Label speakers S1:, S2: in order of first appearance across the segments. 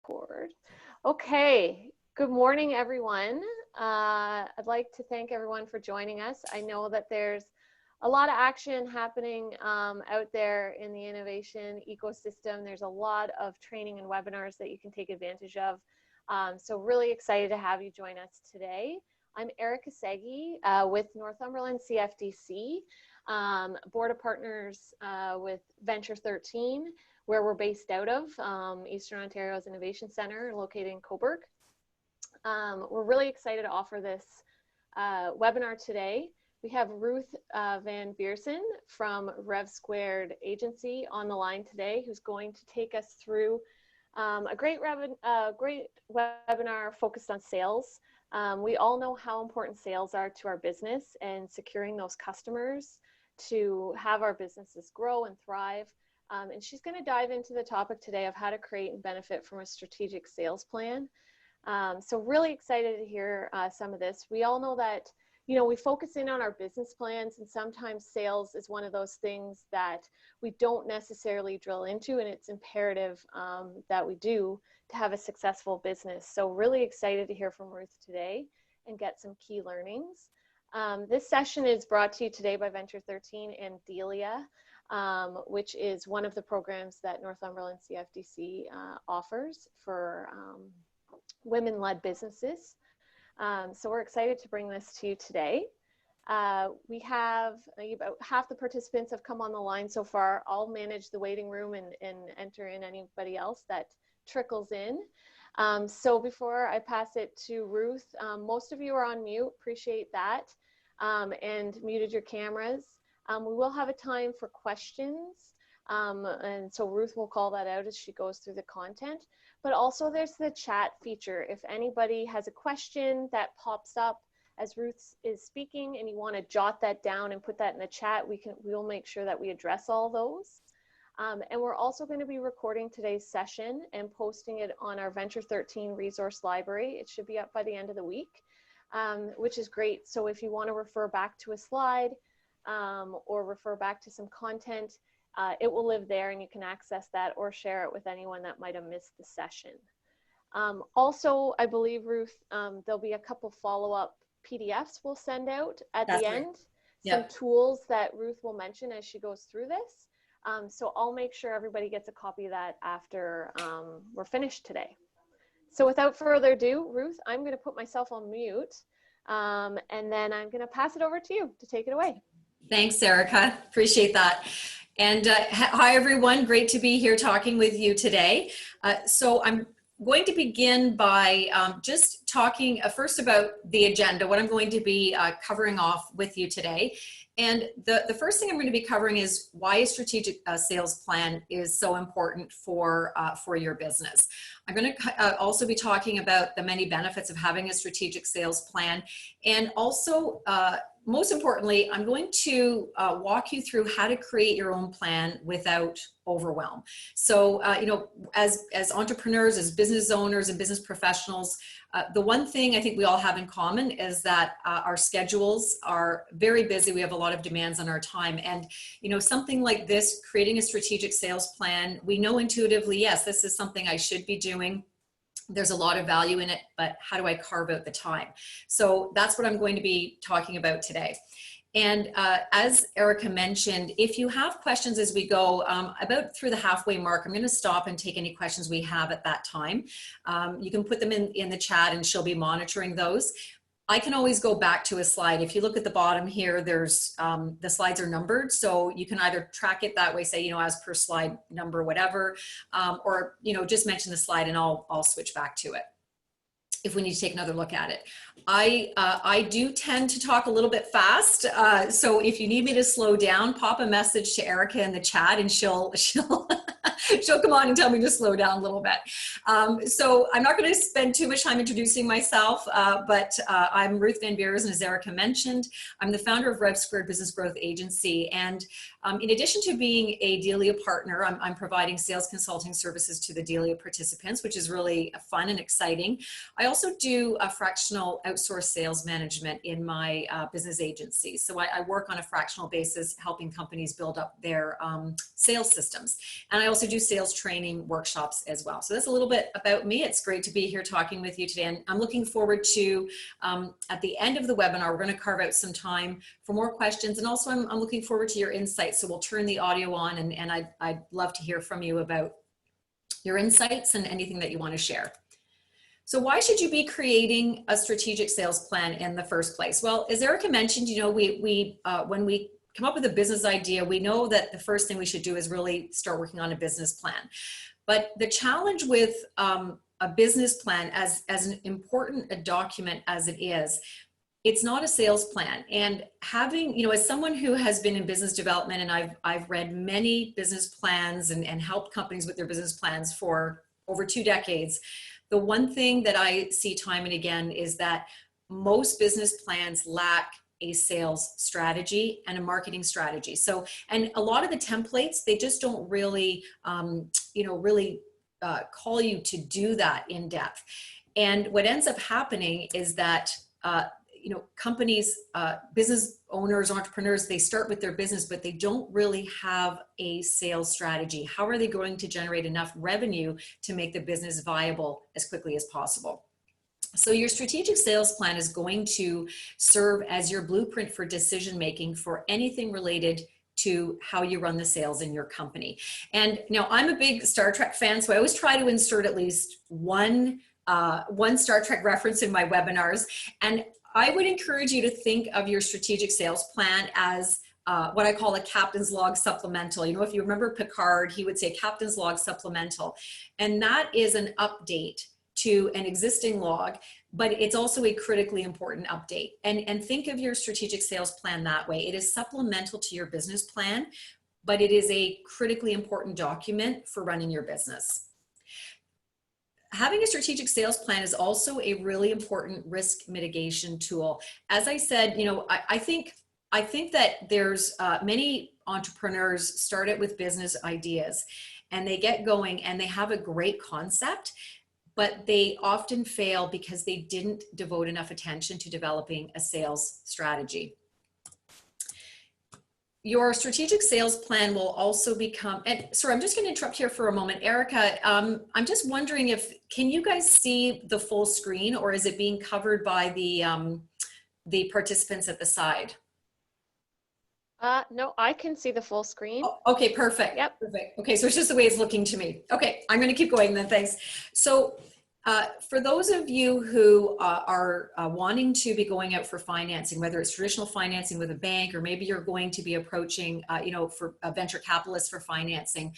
S1: Record. Okay, good morning, everyone. I'd like to thank everyone for joining us. I know that there's a lot of action happening out there in the innovation ecosystem. There's a lot of training and webinars that you can take advantage of. So really excited to have you join us today. I'm Erica Segi with Northumberland CFDC, Board of Partners with Venture 13, where we're based out of, Eastern Ontario's Innovation Center, located in Cobourg. We're really excited to offer this webinar today. We have Ruth van Vierzen from REVsquared agency on the line today, who's going to take us through a great webinar focused on sales. We all know how important sales are to our business and securing those customers to have our businesses grow and thrive. And she's going to dive into the topic today of how to create and benefit from a strategic sales plan. So really excited to hear some of this. We all know that, you know, we focus in on our business plans, and sometimes sales is one of those things that we don't necessarily drill into, and it's imperative that we do to have a successful business. So really excited to hear from Ruth today and get some key learnings. This session is brought to you today by Venture 13 and Delia, which is one of the programs that Northumberland CFDC offers for women-led businesses. So we're excited to bring this to you today. We have about half the participants have come on the line so far. I'll manage the waiting room and enter in anybody else that trickles in. So before I pass it to Ruth, most of you are on mute, appreciate that, and muted your cameras. We will have a time for questions, and so Ruth will call that out as she goes through the content. But also there's the chat feature. If anybody has a question that pops up as Ruth is speaking and you want to jot that down and put that in the chat, we'll make sure that we address all those. And we're also going to be recording today's session and posting it on our Venture 13 resource library. It should be up by the end of the week, which is great. So if you want to refer back to a slide or refer back to some content, it will live there and you can access that or share it with anyone that might have missed the session. Also, I believe, Ruth, there'll be a couple follow-up PDFs we'll send out at the end. Some tools that Ruth will mention as she goes through this. So I'll make sure everybody gets a copy of that after we're finished today. So without further ado, Ruth, I'm going to put myself on mute and then I'm going to pass it over to you to take it away.
S2: Thanks, Erica. Appreciate that. And hi, everyone. Great to be here talking with you today. So I'm going to begin by just talking first about the agenda, what I'm going to be covering off with you today. And the first thing I'm going to be covering is why a strategic sales plan is so important for your business. I'm going to also be talking about the many benefits of having a strategic sales plan, and also most importantly, I'm going to walk you through how to create your own plan without overwhelm. So, you know, as entrepreneurs, as business owners and business professionals, the one thing I think we all have in common is that our schedules are very busy. We have a lot of demands on our time. And, you know, something like this, creating a strategic sales plan, we know intuitively, yes, this is something I should be doing. There's a lot of value in it, but how do I carve out the time? So that's what I'm going to be talking about today. And as Erica mentioned, if you have questions as we go, about through the halfway mark, I'm going to stop and take any questions we have at that time. You can put them in the chat and she'll be monitoring those. I can always go back to a slide. If you look at the bottom here, there's the slides are numbered, so you can either track it that way, say, you know, as per slide number, whatever, or, you know, just mention the slide and I'll switch back to it if we need to take another look at it. I do tend to talk a little bit fast, so if you need me to slow down, pop a message to Erica in the chat and she'll come on and tell me to slow down a little bit. So I'm not going to spend too much time introducing myself, but I'm Ruth van Vierzen, as Erica mentioned. I'm the founder of REVsquared Business Growth Agency, and In addition to being a Delia partner, I'm providing sales consulting services to the Delia participants, which is really fun and exciting. I also do a fractional outsourced sales management in my business agency. So I work on a fractional basis, helping companies build up their sales systems. And I also do sales training workshops as well. So that's a little bit about me. It's great to be here talking with you today. And I'm looking forward to, at the end of the webinar, we're going to carve out some time for more questions. And also I'm looking forward to your insights. So we'll turn the audio on, and I'd love to hear from you about your insights and anything that you want to share. So why should you be creating a strategic sales plan in the first place? Well, as Erica mentioned, you know, when we come up with a business idea, we know that the first thing we should do is really start working on a business plan. But the challenge with a business plan, as an important a document as it is, it's not a sales plan. And having, you know, as someone who has been in business development, and I've read many business plans and helped companies with their business plans for over 2 decades, the one thing that I see time and again is that most business plans lack a sales strategy and a marketing strategy. So, and a lot of the templates, they just don't really, you know, really call you to do that in depth. And what ends up happening is that, you know, companies, business owners, entrepreneurs, they start with their business, but they don't really have a sales strategy. How are they going to generate enough revenue to make the business viable as quickly as possible? So your strategic sales plan is going to serve as your blueprint for decision-making for anything related to how you run the sales in your company. And now I'm a big Star Trek fan, so I always try to insert at least one Star Trek reference in my webinars. And I would encourage you to think of your strategic sales plan as what I call a captain's log supplemental. You know, if you remember Picard, he would say captain's log supplemental. And that is an update to an existing log, but it's also a critically important update. And think of your strategic sales plan that way. It is supplemental to your business plan, but it is a critically important document for running your business. Having a strategic sales plan is also a really important risk mitigation tool. As I said, you know, I think that there's many entrepreneurs start it with business ideas and they get going and they have a great concept, but they often fail because they didn't devote enough attention to developing a sales strategy. Your strategic sales plan will also become, and sorry, I'm just going to interrupt here for a moment. Erica, I'm just wondering can you guys see the full screen, or is it being covered by the participants at the side?
S1: No, I can see the full screen.
S2: Oh, okay, perfect.
S1: Yep.
S2: Perfect. Okay, so it's just the way it's looking to me. Okay, I'm going to keep going then, thanks. So for those of you who are wanting to be going out for financing, whether it's traditional financing with a bank, or maybe you're going to be approaching, you know, for a venture capitalist for financing,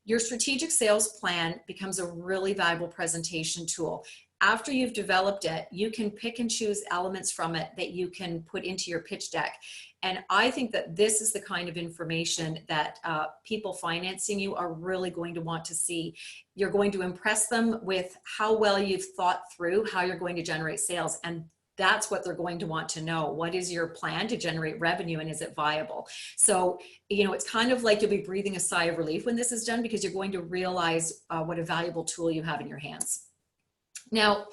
S2: your strategic sales plan becomes a really valuable presentation tool. After you've developed it, you can pick and choose elements from it that you can put into your pitch deck. And I think that this is the kind of information that people financing you are really going to want to see. You're going to impress them with how well you've thought through how you're going to generate sales. And that's what they're going to want to know. What is your plan to generate revenue, and is it viable? So, you know, it's kind of like you'll be breathing a sigh of relief when this is done, because you're going to realize what a valuable tool you have in your hands. Now,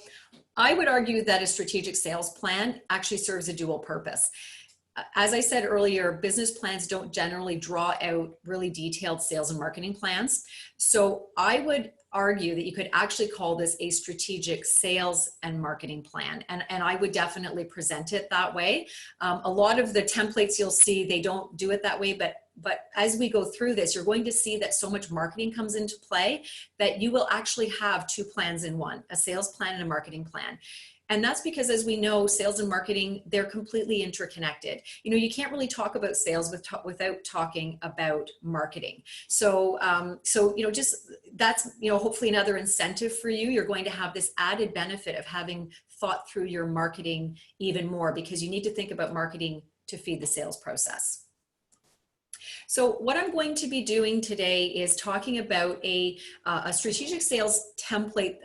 S2: I would argue that a strategic sales plan actually serves a dual purpose. As I said earlier, business plans don't generally draw out really detailed sales and marketing plans. So I would argue that you could actually call this a strategic sales and marketing plan. And I would definitely present it that way. A lot of the templates you'll see, they don't do it that way, but as we go through this, you're going to see that so much marketing comes into play that you will actually have 2 plans in one, a sales plan and a marketing plan. And that's because, as we know, sales and marketing, they're completely interconnected. You know, you can't really talk about sales without talking about marketing. So, you know, just that's, you know, hopefully another incentive for you. You're going to have this added benefit of having thought through your marketing even more, because you need to think about marketing to feed the sales process. So what I'm going to be doing today is talking about a strategic sales template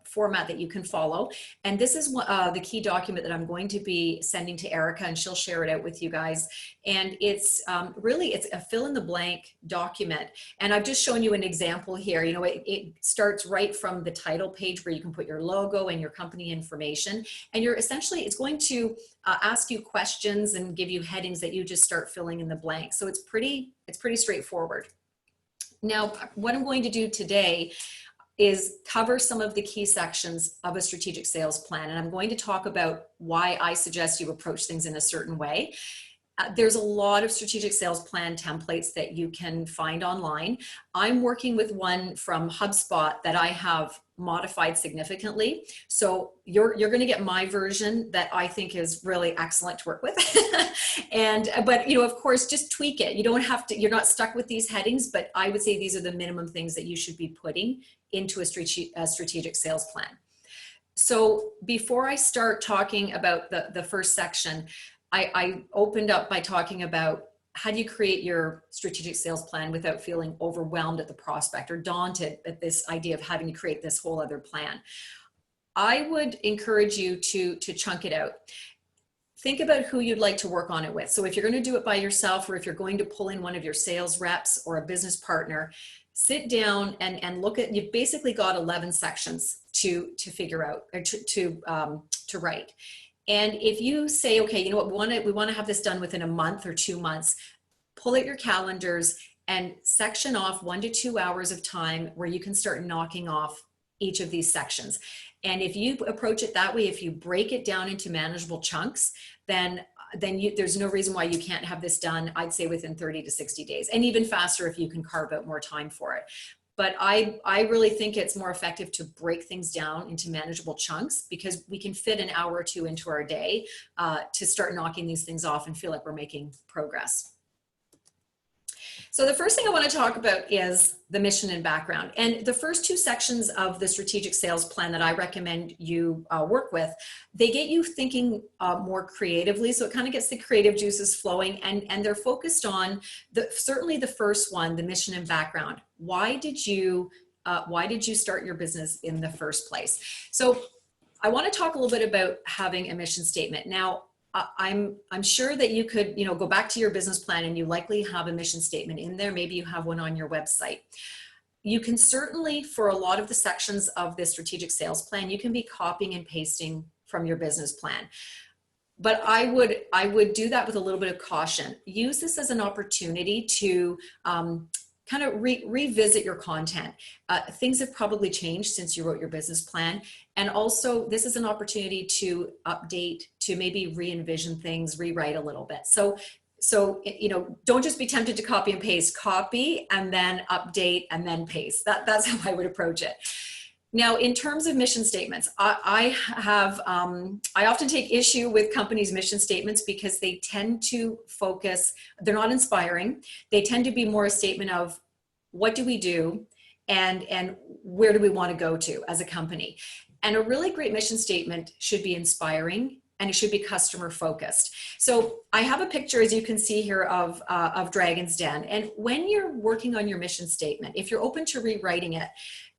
S2: format that you can follow. And this is the key document that I'm going to be sending to Erica, and she'll share it out with you guys. And it's really, it's a fill in the blank document. And I've just shown you an example here. You know, it starts right from the title page where you can put your logo and your company information. And you're essentially, it's going to ask you questions and give you headings that you just start filling in the blank. So it's pretty straightforward. Now, what I'm going to do today is cover some of the key sections of a strategic sales plan. And I'm going to talk about why I suggest you approach things in a certain way. There's a lot of strategic sales plan templates that you can find online. I'm working with one from HubSpot that I have modified significantly. So you're going to get my version that I think is really excellent to work with. But you know, of course, just tweak it. You don't have to, you're not stuck with these headings, but I would say these are the minimum things that you should be putting into a strategic sales plan. So before I start talking about the first section, I opened up by talking about how do you create your strategic sales plan without feeling overwhelmed at the prospect or daunted at this idea of having to create this whole other plan. I would encourage you to chunk it out. Think about who you'd like to work on it with. So if you're going to do it by yourself, or if you're going to pull in one of your sales reps or a business partner, sit down and look at, you've basically got 11 sections to figure out, or to write. And if you say, okay, you know what, we want to have this done within a month or 2 months, pull out your calendars and section off 1 to 2 hours of time where you can start knocking off each of these sections. And if you approach it that way, if you break it down into manageable chunks, then there's no reason why you can't have this done, I'd say within 30 to 60 days, and even faster if you can carve out more time for it. But I really think it's more effective to break things down into manageable chunks, because we can fit an hour or two into our day to start knocking these things off and feel like we're making progress. So the first thing I want to talk about is the mission and background. And the first 2 sections of the strategic sales plan that I recommend you work with, they get you thinking more creatively. So it kind of gets the creative juices flowing, and they're focused on certainly the first one, the mission and background. Why did you start your business in the first place? So I want to talk a little bit about having a mission statement. Now, I'm sure that you could, you know, go back to your business plan and you likely have a mission statement in there. Maybe you have one on your website. You can certainly, for a lot of the sections of this strategic sales plan, you can be copying and pasting from your business plan. But I would do that with a little bit of caution. Use this as an opportunity to kind of revisit your content. Things have probably changed since you wrote your business plan. And also this is an opportunity to update, to maybe re-envision things, rewrite a little bit. So, you know, don't just be tempted to copy and paste. Copy and then update and then paste. That's how I would approach it. Now, in terms of mission statements, I often take issue with companies' mission statements because they tend to focus, they're not inspiring. They tend to be more a statement of what do we do and where do we want to go to as a company. And a really great mission statement should be inspiring, and it should be customer focused. So I have a picture, as you can see here, of Dragon's Den. And when you're working on your mission statement, if you're open to rewriting it,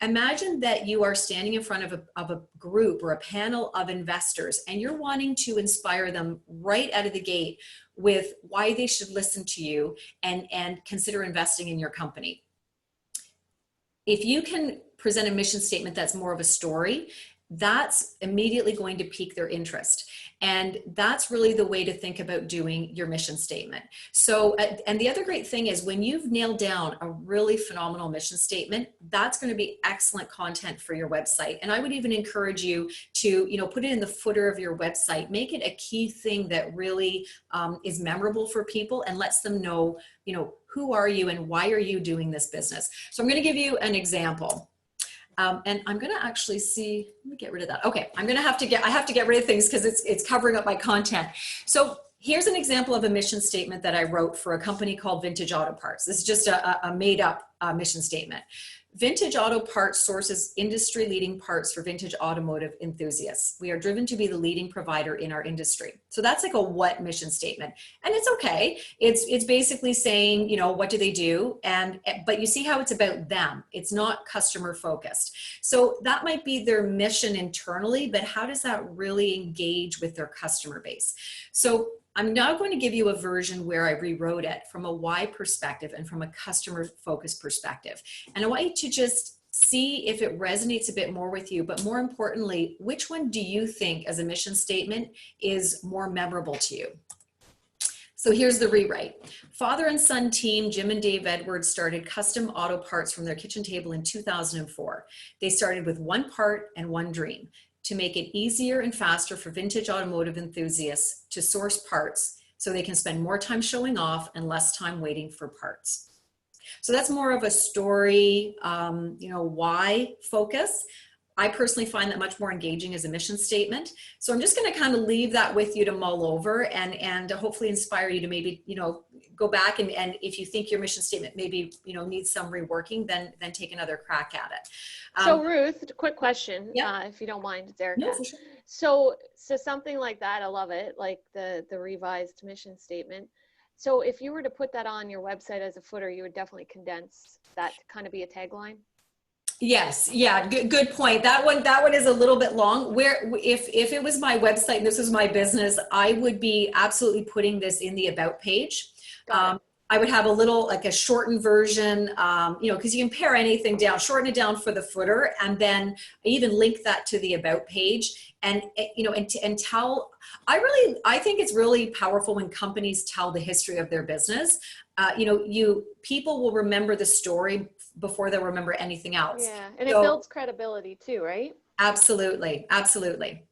S2: imagine that you are standing in front of a group or a panel of investors, and you're wanting to inspire them right out of the gate with why they should listen to you and consider investing in your company. If you can present a mission statement that's more of a story, that's immediately going to pique their interest. And that's really the way to think about doing your mission statement. So, and the other great thing is when you've nailed down a really phenomenal mission statement, that's going to be excellent content for your website. And I would even encourage you to, you know, put it in the footer of your website, make it a key thing that really is memorable for people and lets them know, you know, who are you and why are you doing this business? So I'm going to give you an example. And I'm going to actually see, let me get rid of that. Okay. I have to get rid of things because it's covering up my content. So here's an example of a mission statement that I wrote for a company called Vintage Auto Parts. This is just a made up mission statement. Vintage Auto Parts sources industry-leading parts for vintage automotive enthusiasts. We are driven to be the leading provider in our industry. So that's like a what mission statement. And it's okay. It's basically saying, you know, what do they do? But you see how it's about them. It's not customer focused. So that might be their mission internally, but how does that really engage with their customer base? So I'm now going to give you a version where I rewrote it from a why perspective and from a customer focused perspective. And I want you to just see if it resonates a bit more with you, but more importantly, which one do you think as a mission statement is more memorable to you? So here's the rewrite. Father and son team, Jim and Dave Edwards, started custom auto parts from their kitchen table in 2004. They started with one part and one dream: to make it easier and faster for vintage automotive enthusiasts to source parts so they can spend more time showing off and less time waiting for parts. So that's more of a story, why focus. I personally find that much more engaging as a mission statement. So I'm just going to kind of leave that with you to mull over and hopefully inspire you to maybe, go back and if you think your mission statement maybe, needs some reworking, then take another crack at it.
S1: So Ruth, quick question,
S2: yeah.
S1: if you don't mind, it's Erica.
S2: No, for sure.
S1: So something like that, I love it, like the revised mission statement. So if you were to put that on your website as a footer, you would definitely condense that to kind of be a tagline.
S2: Yes. Yeah. Good point. That one is a little bit long. Where if it was my website and this was my business, I would be absolutely putting this in the about page. I would have a little, like a shortened version, because you can pare anything down, shorten it down for the footer, and then even link that to the about page. And tell. I think it's really powerful when companies tell the history of their business. People will remember the story before they'll remember anything else.
S1: Yeah, and it builds credibility too, right?
S2: Absolutely, absolutely.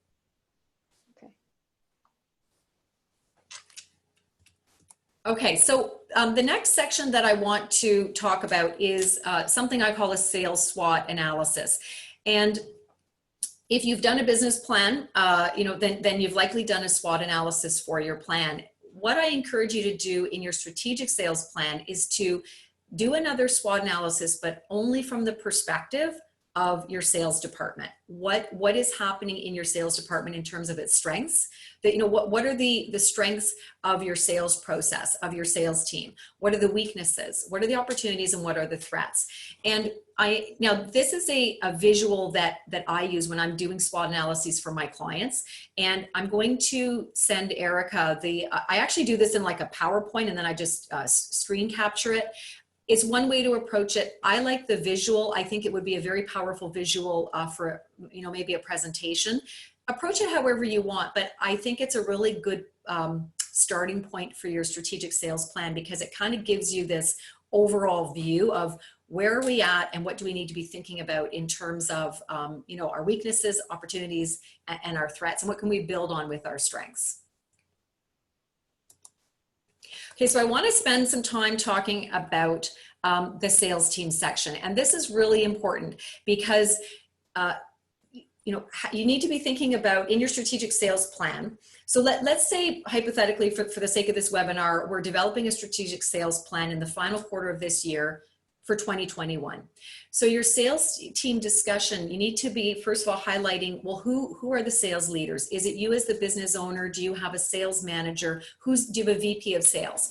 S2: Okay, so the next section that I want to talk about is something I call a sales SWOT analysis. And if you've done a business plan, then you've likely done a SWOT analysis for your plan. What I encourage you to do in your strategic sales plan is to do another SWOT analysis, but only from the perspective of your sales department. What is happening in your sales department in terms of its strengths? What are the strengths of your sales process, of your sales team? What are the weaknesses? What are the opportunities and what are the threats? And now this is a visual that I use when I'm doing SWOT analyses for my clients. And I'm going to send Erica I actually do this in like a PowerPoint and then I just screen capture it. It's one way to approach it. I like the visual. I think it would be a very powerful visual for, maybe a presentation. Approach it however you want, but I think it's a really good starting point for your strategic sales plan because it kind of gives you this overall view of where are we at and what do we need to be thinking about in terms of, our weaknesses, opportunities, and our threats, and what can we build on with our strengths. Okay, so I want to spend some time talking about the sales team section. And this is really important because, you need to be thinking about in your strategic sales plan. So let's say hypothetically, for the sake of this webinar, we're developing a strategic sales plan in the final quarter of this year for 2021. So your sales team discussion, you need to be, first of all, highlighting, well, who are the sales leaders? Is it you as the business owner? Do you have a sales manager? Do you have a VP of sales?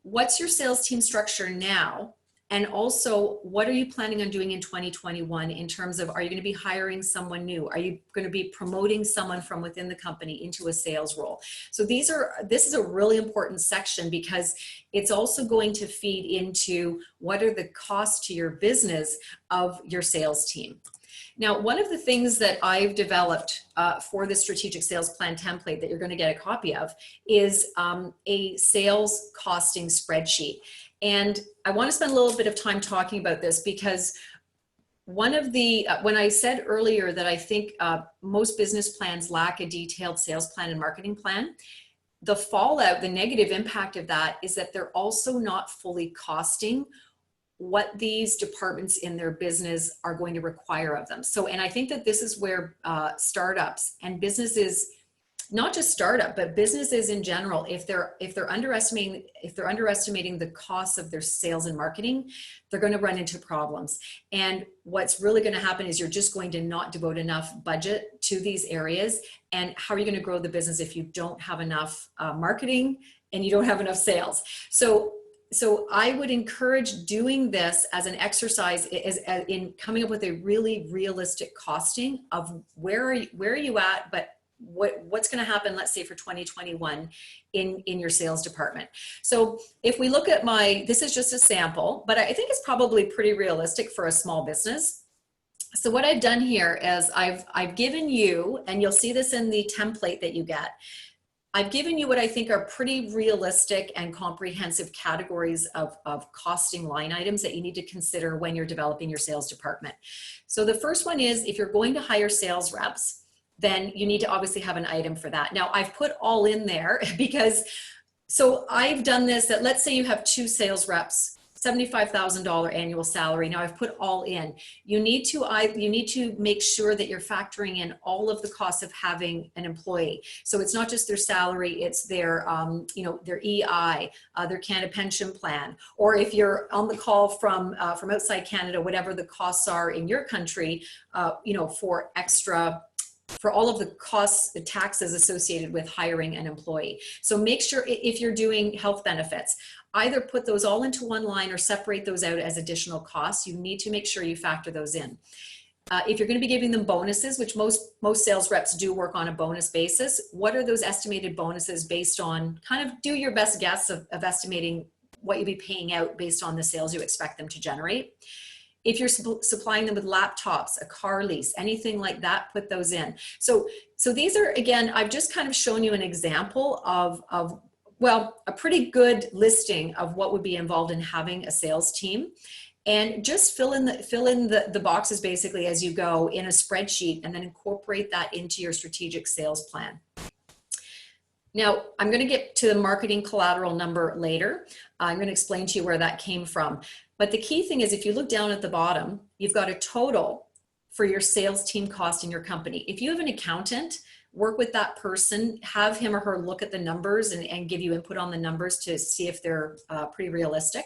S2: What's your sales team structure now? And also, what are you planning on doing in 2021 in terms of, are you going to be hiring someone new? Are you going to be promoting someone from within the company into a sales role? So this is a really important section because it's also going to feed into what are the costs to your business of your sales team. Now, one of the things that I've developed for the strategic sales plan template that you're going to get a copy of is a sales costing spreadsheet. And I want to spend a little bit of time talking about this because one of the, when I said earlier that I think most business plans lack a detailed sales plan and marketing plan, the fallout, the negative impact of that is that they're also not fully costing what these departments in their business are going to require of them. So, and I think that this is where startups and businesses not just startup, but businesses in general, if they're underestimating the costs of their sales and marketing, they're going to run into problems. And what's really going to happen is you're just going to not devote enough budget to these areas. And how are you going to grow the business if you don't have enough marketing and you don't have enough sales? So I would encourage doing this as an exercise in coming up with a really realistic costing of where are you at, but what's going to happen, let's say for 2021 in your sales department. So if we look at this is just a sample, but I think it's probably pretty realistic for a small business. So what I've done here is I've given you, and you'll see this in the template that you get, I've given you what I think are pretty realistic and comprehensive categories of costing line items that you need to consider when you're developing your sales department. So the first one is, if you're going to hire sales reps, then you need to obviously have an item for that. Now I've put all in there because, so I've done this that, let's say you have 2 sales reps, $75,000 annual salary. Now I've put all in. You need to make sure that you're factoring in all of the costs of having an employee. So it's not just their salary, it's their, their EI, their Canada pension plan, or if you're on the call from outside Canada, whatever the costs are in your country, for all of the costs, the taxes associated with hiring an employee. So make sure, if you're doing health benefits, either put those all into one line or separate those out as additional costs. You need to make sure you factor those in. If you're going to be giving them bonuses, which most sales reps do work on a bonus basis, what are those estimated bonuses based on? Kind of do your best guess of estimating what you'll be paying out based on the sales you expect them to generate. If you're supplying them with laptops, a car lease, anything like that, put those in. So these are, again, I've just kind of shown you an example of a pretty good listing of what would be involved in having a sales team. And just fill in the boxes basically as you go in a spreadsheet, and then incorporate that into your strategic sales plan. Now, I'm going to get to the marketing collateral number later. I'm going to explain to you where that came from. But the key thing is, if you look down at the bottom, you've got a total for your sales team cost in your company. If you have an accountant, work with that person, have him or her look at the numbers and give you input on the numbers to see if they're pretty realistic.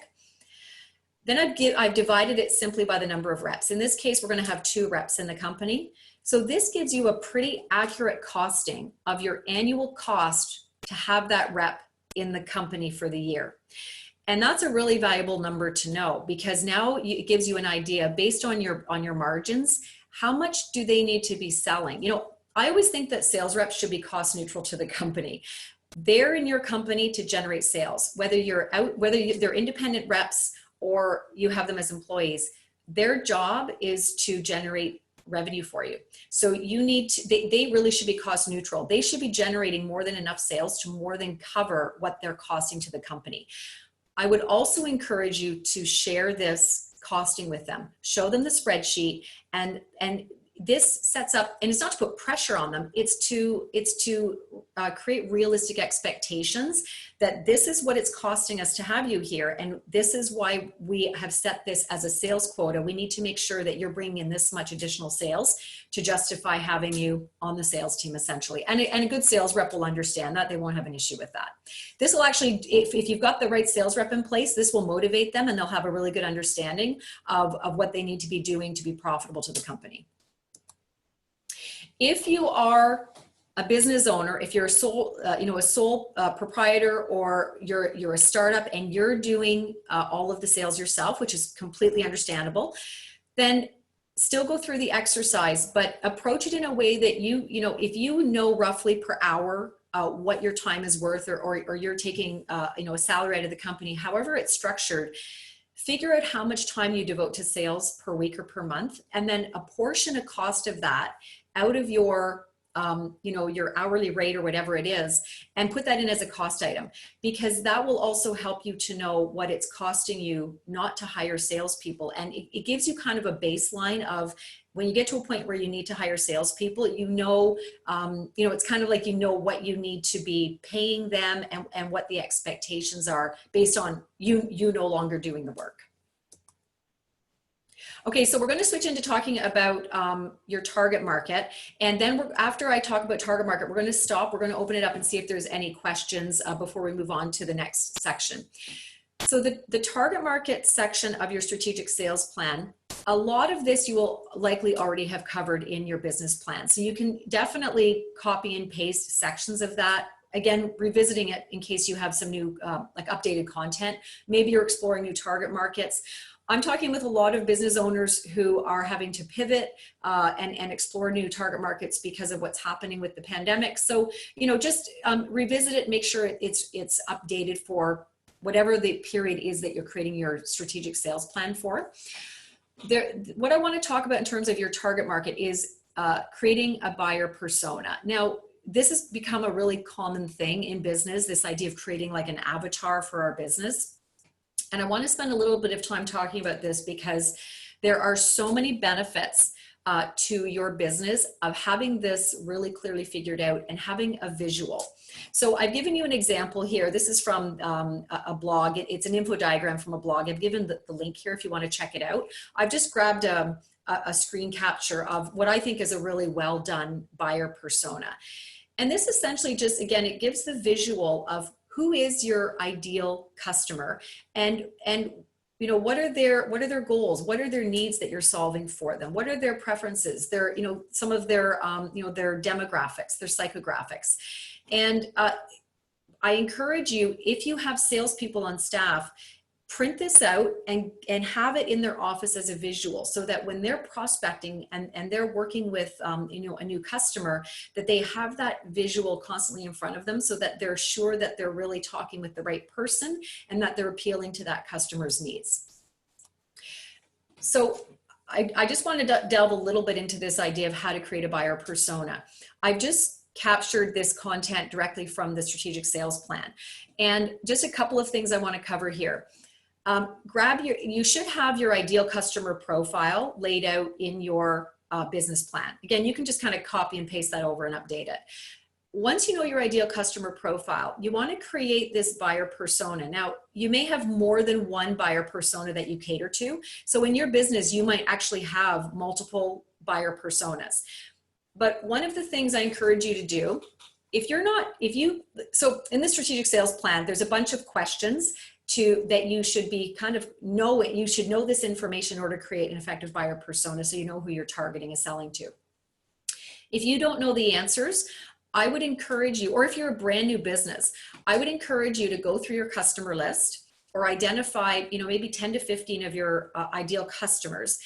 S2: Then I've divided it simply by the number of reps. In this case, we're going to have 2 reps in the company. So this gives you a pretty accurate costing of your annual cost to have that rep in the company for the year. And that's a really valuable number to know, because now it gives you an idea based on your margins, how much do they need to be selling? I always think that sales reps should be cost neutral to the company. They're in your company to generate sales, whether they're independent reps or you have them as employees. Their job is to generate revenue for you. So they really should be cost neutral. They should be generating more than enough sales to more than cover what they're costing to the company. I would also encourage you to share this costing with them. Show them the spreadsheet, and this sets up, and it's not to put pressure on them, it's to create realistic expectations that this is what it's costing us to have you here, and this is why we have set this as a sales quota. We need to make sure that you're bringing in this much additional sales to justify having you on the sales team, essentially. And a good sales rep will understand that. They won't have an issue with that. This will actually, if you've got the right sales rep in place, this will motivate them, and they'll have a really good understanding of what they need to be doing to be profitable to the company. If you are a business owner, if you're a sole proprietor, or you're a startup and you're doing all of the sales yourself, which is completely understandable, then still go through the exercise, but approach it in a way that if you know roughly per hour what your time is worth, or you're taking a salary out of the company, however it's structured, figure out how much time you devote to sales per week or per month, and then apportion a cost of that out of your your hourly rate or whatever it is, and put that in as a cost item, because that will also help you to know what it's costing you not to hire salespeople. And it gives you kind of a baseline of when you get to a point where you need to hire salespeople, it's kind of like what you need to be paying them, and what the expectations are based on you no longer doing the work. Okay, so we're going to switch into talking about your target market. And then after I talk about target market, we're going to stop. We're going to open it up and see if there's any questions before we move on to the next section. So the target market section of your strategic sales plan, a lot of this you will likely already have covered in your business plan. So you can definitely copy and paste sections of that. Again, revisiting it in case you have some new, like updated content. Maybe you're exploring new target markets. I'm talking with a lot of business owners who are having to pivot and explore new target markets because of what's happening with the pandemic. So, you know, just revisit it, make sure it's updated for whatever the period is that you're creating your strategic sales plan for. What I want to talk about in terms of your target market is creating a buyer persona. Now, this has become a really common thing in business, this idea of creating like an avatar for our business. And I want to spend a little bit of time talking about this because there are so many benefits to your business of having this really clearly figured out and having a visual. So I've given you an example here. This is from a blog. It's an info diagram from a blog. I've given the link here if you want to check it out. I've just grabbed a screen capture of what I think is a really well done buyer persona. And this essentially just, again, it gives the visual of who is your ideal customer and you know, what are their goals? What are their needs that you're solving for them? What are their preferences? Their, you know, some of their, you know, their demographics, their psychographics. And I encourage you, if you have salespeople on staff, print this out and have it in their office as a visual so that when they're prospecting and they're working with you know, a new customer, that they have that visual constantly in front of them so that they're sure that they're really talking with the right person and that they're appealing to that customer's needs. So I just want to delve a little bit into this idea of how to create a buyer persona. I've just captured this content directly from the strategic sales plan. And just a couple of things I want to cover here. You should have your ideal customer profile laid out in your business plan. Again, you can just kind of copy and paste that over and update it. Once you know your ideal customer profile, you want to create this buyer persona. Now, you may have more than one buyer persona that you cater to. So in your business, you might actually have multiple buyer personas. But one of the things I encourage you to do, so in the strategic sales plan, there's a bunch of questions that you should be kind of you should know this information in order to create an effective buyer persona so you know who you're targeting and selling to. If you don't know the answers, I would encourage you, or if you're a brand new business, I would encourage you to go through your customer list or identify, you know, maybe 10 to 15 of your ideal customers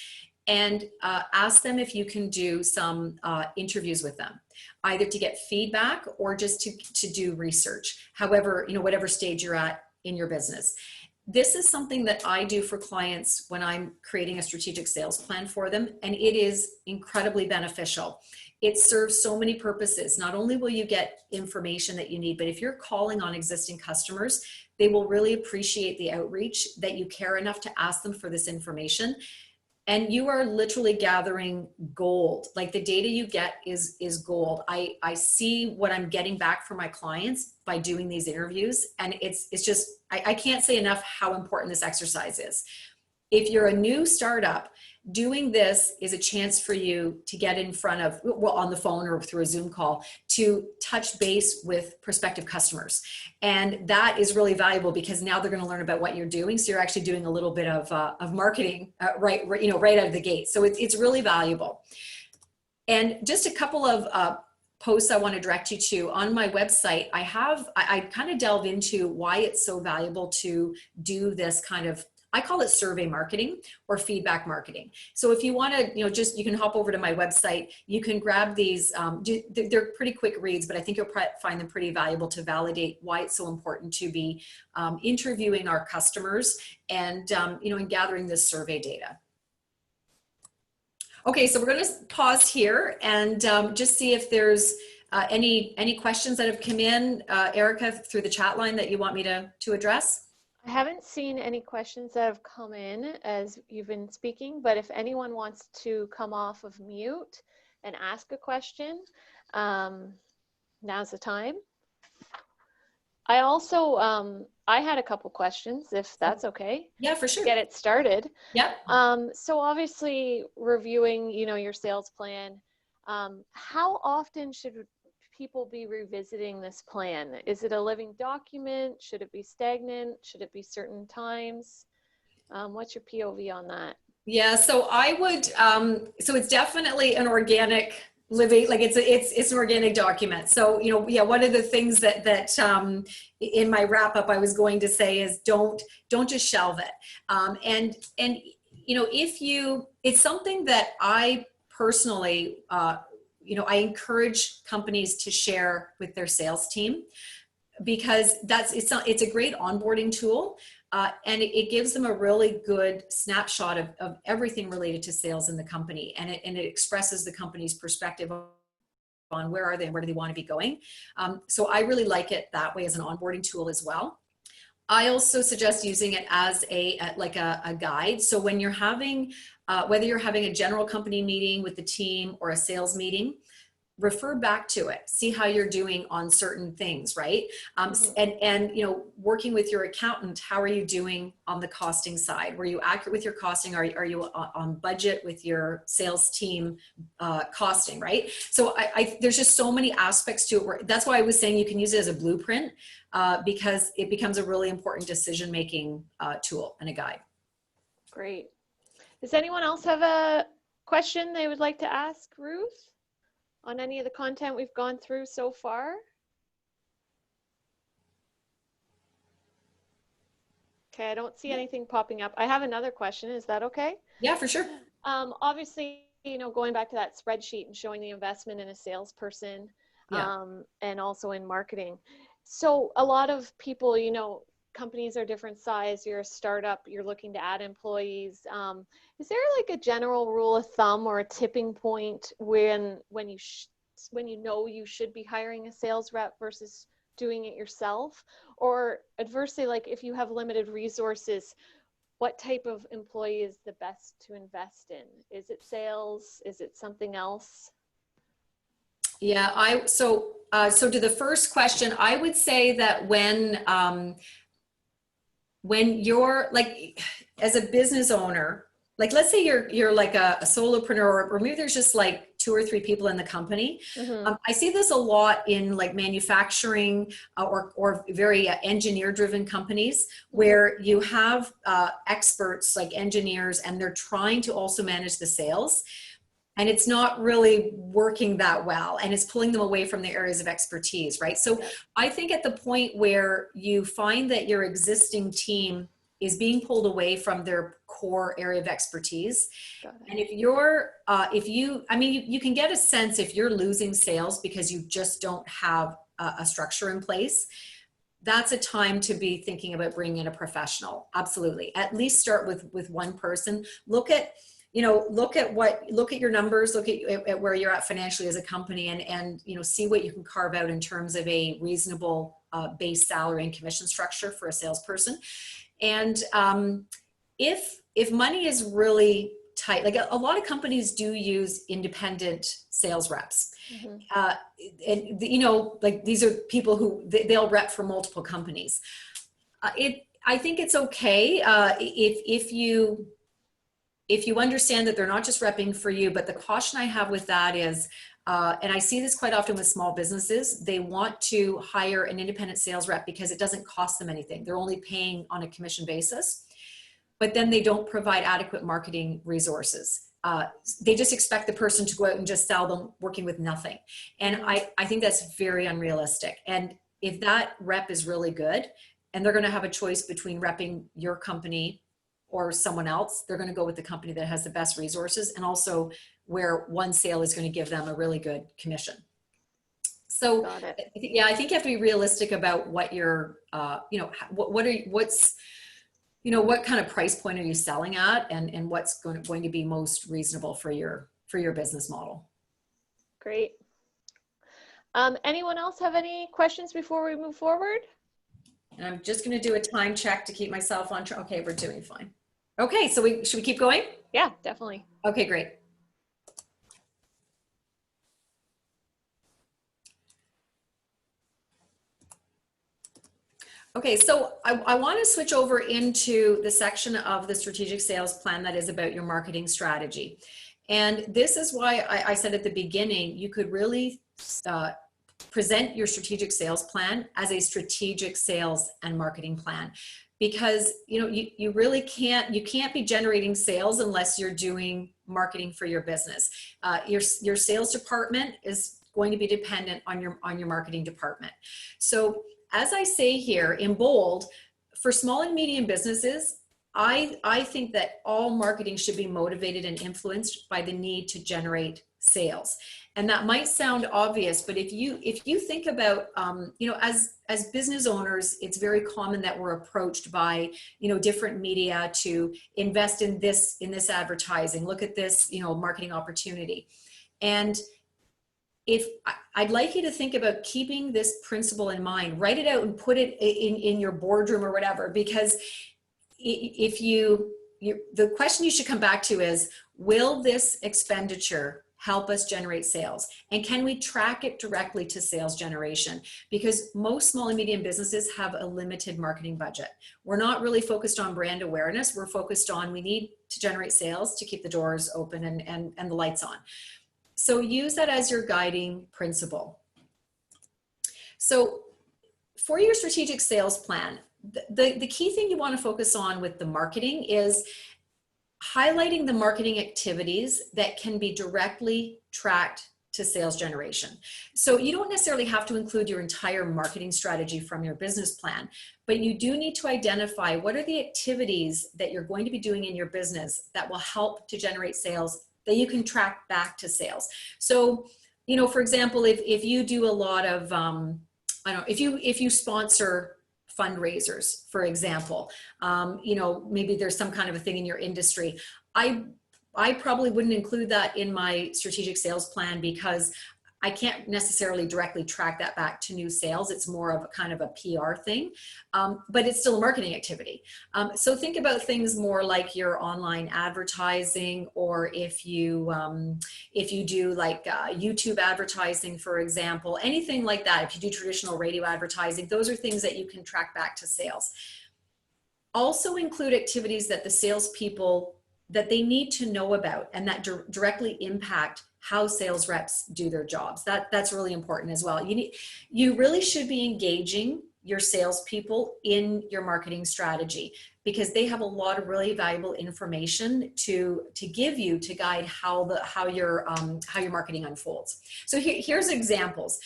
S2: and ask them if you can do some interviews with them, either to get feedback or just to do research, however, you know, whatever stage you're at in your business. This is something that I do for clients when I'm creating a strategic sales plan for them, and it is incredibly beneficial. It serves so many purposes. Not only will you get information that you need, but if you're calling on existing customers, they will really appreciate the outreach that you care enough to ask them for this information. And you are literally gathering gold. Like the data you get is gold. I see what I'm getting back from my clients by doing these interviews. And it's just, I can't say enough how important this exercise is. If you're a new startup, doing this is a chance for you to get in front of, well, on the phone or through a Zoom call, to touch base with prospective customers. And that is really valuable because now they're going to learn about what you're doing. So you're actually doing a little bit of marketing right out of the gate. So it's really valuable. And just a couple of posts I want to direct you to on my website. I kind of delve into why it's so valuable to do this kind of, I call it survey marketing or feedback marketing. So if you want to, you can hop over to my website. You can grab these. They're pretty quick reads, but I think you'll find them pretty valuable to validate why it's so important to be interviewing our customers and and gathering this survey data. Okay, so we're going to pause here and just see if there's any questions that have come in, Erica, through the chat line that you want me to address.
S1: I haven't seen any questions that have come in as you've been speaking, but if anyone wants to come off of mute and ask a question, now's the time. I also, I had a couple questions, if that's okay,
S2: Yeah, for
S1: to
S2: sure.
S1: get it started.
S2: Yeah.
S1: So obviously reviewing, your sales plan, how often should people be revisiting this plan? Is it a living document? Should it be stagnant? Should it be certain times? What's your POV on that?
S2: Yeah, so I would, so it's definitely an organic living, like it's an organic document. So, yeah, one of the things that in my wrap up I was going to say is don't just shelve it. And if it's something that I personally, I encourage companies to share with their sales team, because it's a great onboarding tool, and it gives them a really good snapshot of everything related to sales in the company, and it expresses the company's perspective on where are they and where do they want to be going. So I really like it that way as an onboarding tool as well. I also suggest using it as a guide. So when you're having, whether you're having a general company meeting with the team or a sales meeting, refer back to it, see how you're doing on certain things, right? And working with your accountant, how are you doing on the costing side? Were you accurate with your costing? Are you on budget with your sales team costing, right? So there's just so many aspects to it. That's why I was saying you can use it as a blueprint, because it becomes a really important decision-making tool and a guide.
S1: Great. Does anyone else have a question they would like to ask Ruth on any of the content we've gone through so far? Okay, I don't see anything popping up. I have another question. Is that okay?
S2: Yeah, for sure.
S1: Obviously, going back to that spreadsheet and showing the investment in a salesperson,
S2: Yeah.
S1: and also in marketing. So a lot of people, companies are different size. You're a startup, you're looking to add employees. Is there like a general rule of thumb or a tipping point when you should be hiring a sales rep versus doing it yourself? Or adversely, like if you have limited resources, what type of employee is the best to invest in? Is it sales? Is it something else?
S2: Yeah, so to the first question, I would say that when you're like, as a business owner, like let's say you're like a solopreneur, or maybe there's just like 2 or 3 people in the company. I see this a lot in like manufacturing, or very engineer driven companies, where you have experts like engineers, and they're trying to also manage the sales. And it's not really working that well, and it's pulling them away from their areas of expertise, right? So I think at the point where you find that your existing team is being pulled away from their core area of expertise, and if you can get a sense if you're losing sales because you just don't have a structure in place. That's a time to be thinking about bringing in a professional. Absolutely. At least start with one person. Look at your numbers, look at where you're at financially as a company, and see what you can carve out in terms of a reasonable base salary and commission structure for a salesperson. And if money is really tight, like a lot of companies do use independent sales reps. And like these are people who they'll rep for multiple companies. I think it's okay if you understand that they're not just repping for you. But the caution I have with that is, and I see this quite often with small businesses, they want to hire an independent sales rep because it doesn't cost them anything. They're only paying on a commission basis, but then they don't provide adequate marketing resources. They just expect the person to go out and just sell them working with nothing. And I think that's very unrealistic. And if that rep is really good, and they're going to have a choice between repping your company or someone else, they're going to go with the company that has the best resources, and also where one sale is going to give them a really good commission. So yeah, I think you have to be realistic about what you're, what kind of price point are you selling at, and what's going to be most reasonable for your business model.
S1: Great. Anyone else have any questions before we move forward?
S2: And I'm just going to do a time check to keep myself on track. Okay, we're doing fine. Okay, so should we keep going?
S1: Yeah, definitely.
S2: Okay, great. Okay, so I want to switch over into the section of the strategic sales plan that is about your marketing strategy. And this is why I said at the beginning, you could really present your strategic sales plan as a strategic sales and marketing plan, because you really can't be generating sales unless you're doing marketing for your business. Your sales department is going to be dependent on your marketing department. So as I say here in bold, for small and medium businesses, I think that all marketing should be motivated and influenced by the need to generate sales. And that might sound obvious, but if you think about, as business owners, it's very common that we're approached by, different media to invest in this advertising, look at this, marketing opportunity. And if I'd like you to think about keeping this principle in mind, write it out and put it in your boardroom or whatever, because the question you should come back to is, will this expenditure help us generate sales? And can we track it directly to sales generation? Because most small and medium businesses have a limited marketing budget. We're not really focused on brand awareness. We're focused on, we need to generate sales to keep the doors open and the lights on. So use that as your guiding principle. So for your strategic sales plan, the key thing you want to focus on with the marketing is highlighting the marketing activities that can be directly tracked to sales generation. So you don't necessarily have to include your entire marketing strategy from your business plan, but you do need to identify what are the activities that you're going to be doing in your business that will help to generate sales that you can track back to sales. So, for example, if you do a lot of, if you sponsor fundraisers, for example, maybe there's some kind of a thing in your industry. I probably wouldn't include that in my strategic sales plan because I can't necessarily directly track that back to new sales. It's more of a kind of a PR thing, but it's still a marketing activity. So think about things more like your online advertising, or if you do like YouTube advertising, for example, anything like that. If you do traditional radio advertising, those are things that you can track back to sales. Also include activities that the salespeople that they need to know about and that directly impact how sales reps do their jobs. That's really important as well. You really should be engaging your salespeople in your marketing strategy, because they have a lot of really valuable information to give you to guide how your marketing unfolds. So here's examples.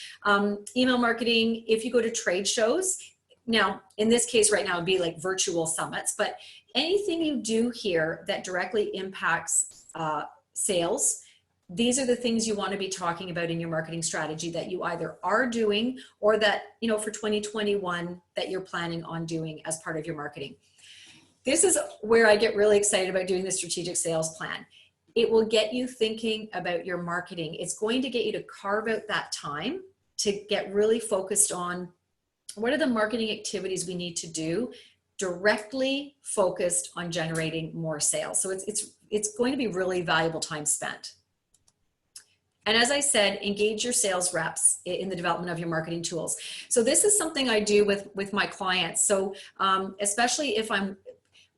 S2: Email marketing, if you go to trade shows. Now, in this case right now, it'd be like virtual summits, but anything you do here that directly impacts sales, these are the things you want to be talking about in your marketing strategy that you either are doing or that, for 2021 that you're planning on doing as part of your marketing. This is where I get really excited about doing the strategic sales plan. It will get you thinking about your marketing. It's going to get you to carve out that time to get really focused on what are the marketing activities we need to do directly focused on generating more sales. So it's going to be really valuable time spent. And as I said, engage your sales reps in the development of your marketing tools. So this is something I do with my clients. So especially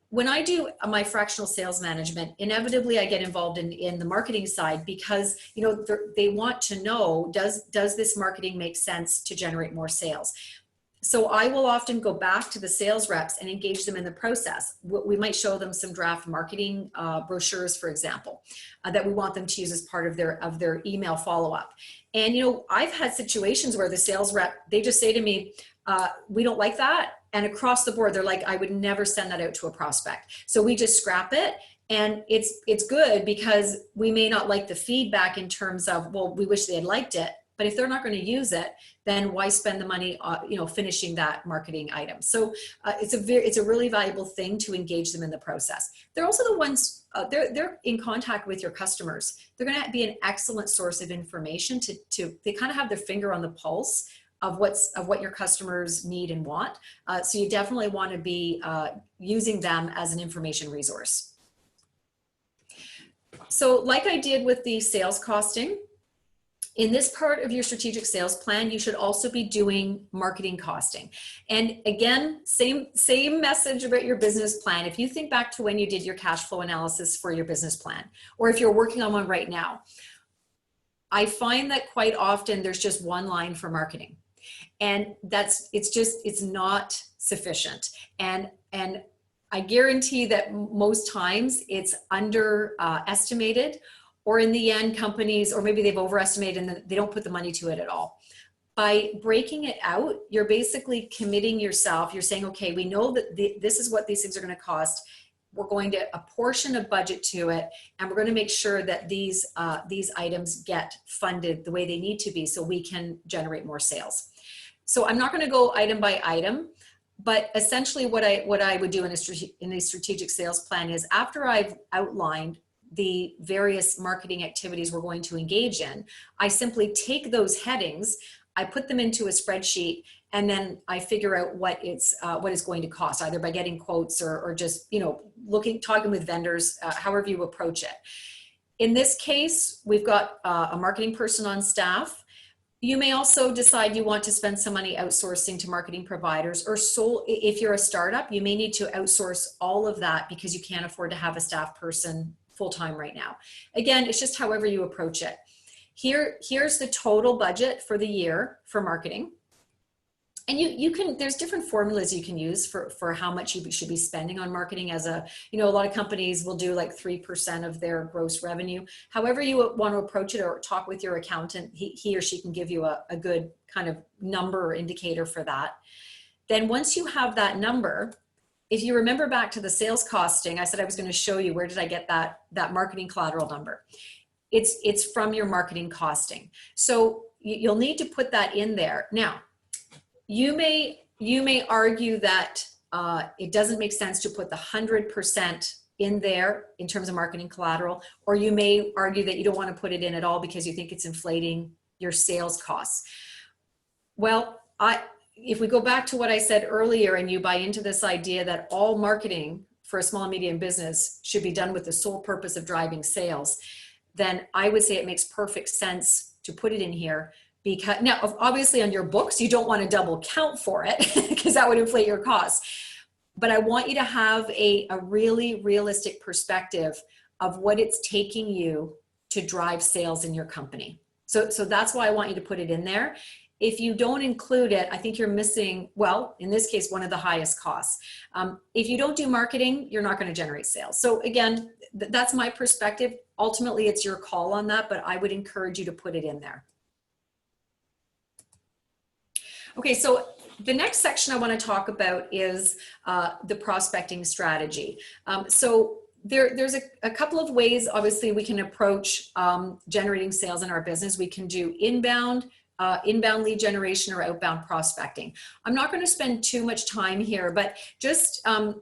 S2: when I do my fractional sales management, inevitably I get involved in the marketing side, because they want to know, does this marketing make sense to generate more sales? So I will often go back to the sales reps and engage them in the process. We might show them some draft marketing brochures, for example, that we want them to use as part of their email follow-up. And I've had situations where the sales rep, they just say to me, we don't like that. And across the board, they're like, I would never send that out to a prospect. So we just scrap it. And it's good because we may not like the feedback in terms of, well, we wish they had liked it. But if they're not going to use it, then why spend the money, finishing that marketing item? So it's a really valuable thing to engage them in the process. They're also the ones, they're in contact with your customers. They're going to be an excellent source of information they kind of have their finger on the pulse of what your customers need and want. So you definitely want to be using them as an information resource. So like I did with the sales costing, In this part of your strategic sales plan, you should also be doing marketing costing. And again, same message about your business plan. If you think back to when you did your cash flow analysis for your business plan, or if you're working on one right now, I find that quite often there's just one line for marketing. And it's not sufficient. And I guarantee that most times it's underestimated, or in the end, companies, or maybe they've overestimated and they don't put the money to it at all. By breaking it out, you're basically committing yourself. You're saying, okay, we know that this is what these things are going to cost. We're going to apportion a budget to it, and we're going to make sure that these items get funded the way they need to be so we can generate more sales. So I'm not going to go item by item, but essentially what I would do in a strategic sales plan is, after I've outlined the various marketing activities we're going to engage in, I simply take those headings, I put them into a spreadsheet, and then I figure out what it's going to cost, either by getting quotes or just, you know, talking with vendors, however you approach it. In this case, we've got a marketing person on staff. You may also decide you want to spend some money outsourcing to marketing providers, or if you're a startup, you may need to outsource all of that because you can't afford to have a staff person full-time right now. Again, it's just however you approach it. Here's the total budget for the year for marketing. And there's different formulas you can use for how much you should be spending on marketing. A lot of companies will do like 3% of their gross revenue. However you want to approach it, or talk with your accountant, he or she can give you a good kind of number or indicator for that. Then once you have that number, if you remember back to the sales costing, I said I was going to show you where did I get that marketing collateral number. It's from your marketing costing. So you'll need to put that in there. Now, you may argue that it doesn't make sense to put the 100% in there in terms of marketing collateral, or you may argue that you don't want to put it in at all because you think it's inflating your sales costs. Well, if we go back to what I said earlier, and you buy into this idea that all marketing for a small and medium business should be done with the sole purpose of driving sales, then I would say it makes perfect sense to put it in here. Because now, obviously on your books, you don't want to double count for it because that would inflate your costs. But I want you to have a really realistic perspective of what it's taking you to drive sales in your company. So that's why I want you to put it in there. If you don't include it, I think you're missing, well, in this case, one of the highest costs. If you don't do marketing, you're not going to generate sales. So again, that's my perspective. Ultimately, it's your call on that, but I would encourage you to put it in there. Okay, so the next section I want to talk about is the prospecting strategy. So there's a couple of ways, obviously, we can approach generating sales in our business. We can do inbound lead generation, or outbound prospecting. I'm not going to spend too much time here, but just a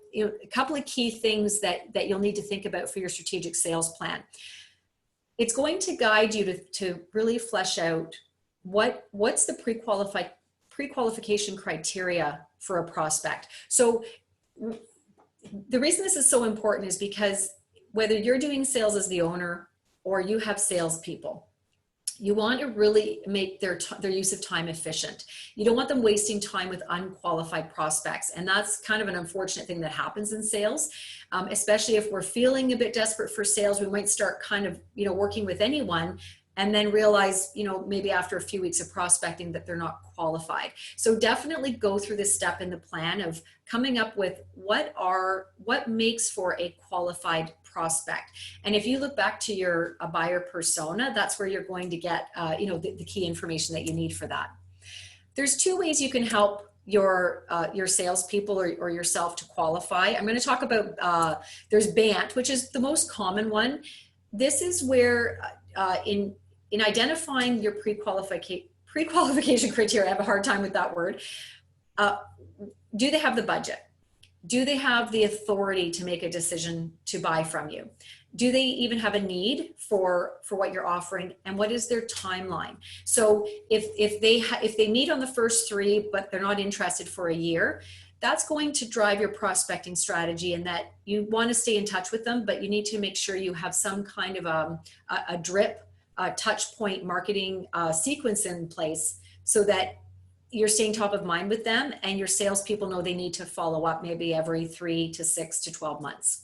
S2: couple of key things that you'll need to think about for your strategic sales plan. It's going to guide you to really flesh out what's the pre-qualification criteria for a prospect. So the reason this is so important is because whether you're doing sales as the owner or you have salespeople, you want to really make their use of time efficient. You don't want them wasting time with unqualified prospects. And that's kind of an unfortunate thing that happens in sales, especially if we're feeling a bit desperate for sales. We might start kind of, working with anyone, and then realize, maybe after a few weeks of prospecting that they're not qualified. So definitely go through this step in the plan of coming up with what makes for a qualified prospect. And if you look back to your buyer persona, that's where you're going to get, the key information that you need for that. There's two ways you can help your salespeople or yourself to qualify. I'm going to talk about, there's BANT, which is the most common one. This is where in identifying your pre-qualification criteria, I have a hard time with that word. Do they have the budget? Do they have the authority to make a decision to buy from you? Do they even have a need for what you're offering? And what is their timeline? So if they meet on the first three, but they're not interested for a year, that's going to drive your prospecting strategy, in that you want to stay in touch with them, but you need to make sure you have some kind of a drip touch point marketing sequence in place so that you're staying top of mind with them and your salespeople know they need to follow up maybe every 3 to 6 to 12 months.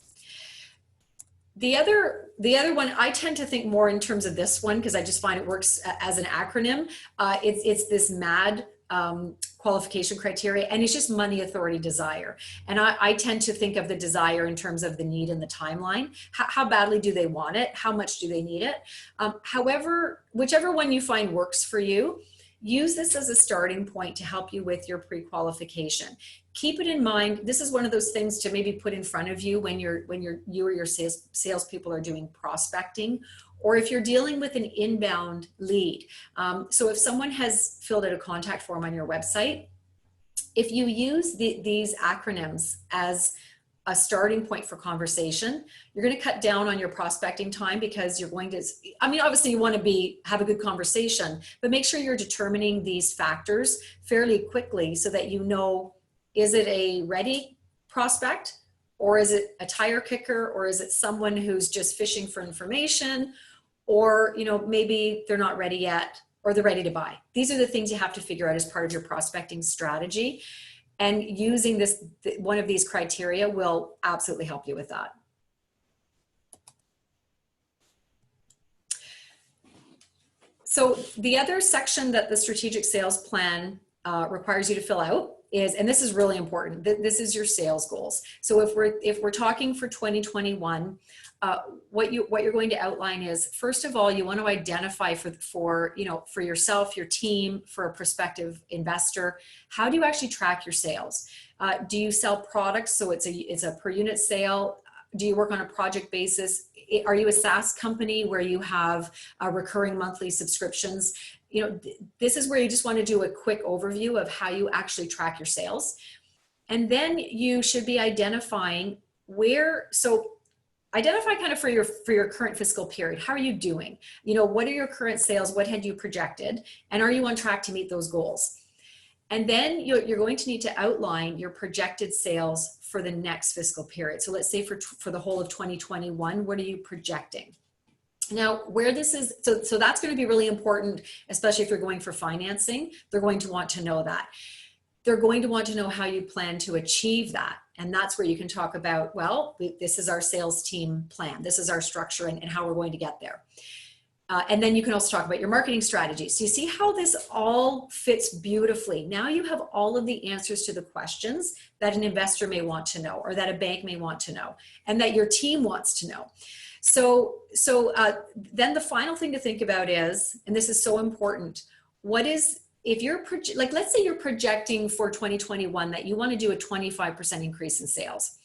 S2: The other one, I tend to think more in terms of this one because I just find it works as an acronym. It's this MAD qualification criteria, and it's just money, authority, desire. And I tend to think of the desire in terms of the need and the timeline. How badly do they want it? How much do they need it? However, whichever one you find works for you, use this as a starting point to help you with your pre-qualification. Keep it in mind. This is one of those things to maybe put in front of you when you or your salespeople are doing prospecting, or if you're dealing with an inbound lead. So if someone has filled out a contact form on your website, if you use these acronyms as a starting point for conversation, you're going to cut down on your prospecting time because you're going to, I mean, obviously you want to have a good conversation, but make sure you're determining these factors fairly quickly so that you know, is it a ready prospect, or is it a tire kicker, or is it someone who's just fishing for information, or, you know, maybe they're not ready yet, or they're ready to buy. These are the things you have to figure out as part of your prospecting strategy. And using one of these criteria will absolutely help you with that. So the other section that the strategic sales plan requires you to fill out is, and this is really important, this is your sales goals. So if we're talking for 2021, what you're going to outline is, first of all, you want to identify for yourself, your team, for a prospective investor, how do you actually track your sales? Do you sell products, so it's a per unit sale? Do you work on a project basis? Are you a SaaS company where you have recurring monthly subscriptions? You know, this is where you just want to do a quick overview of how you actually track your sales. And then you should be identifying identify kind of for your current fiscal period. How are you doing? You know, what are your current sales? What had you projected? And are you on track to meet those goals? And then you're going to need to outline your projected sales for the next fiscal period. So let's say for the whole of 2021, what are you projecting? Now, where this is, so that's going to be really important, especially if you're going for financing. They're going to want to know that. They're going to want to know how you plan to achieve that. And that's where you can talk about, well, this is our sales team plan. This is our structure and how we're going to get there. And then you can also talk about your marketing strategy. So you see how this all fits beautifully. Now you have all of the answers to the questions that an investor may want to know, or that a bank may want to know, and that your team wants to know. So then the final thing to think about is, and this is so important, if you're, let's say you're projecting for 2021 that you want to do a 25% increase in sales.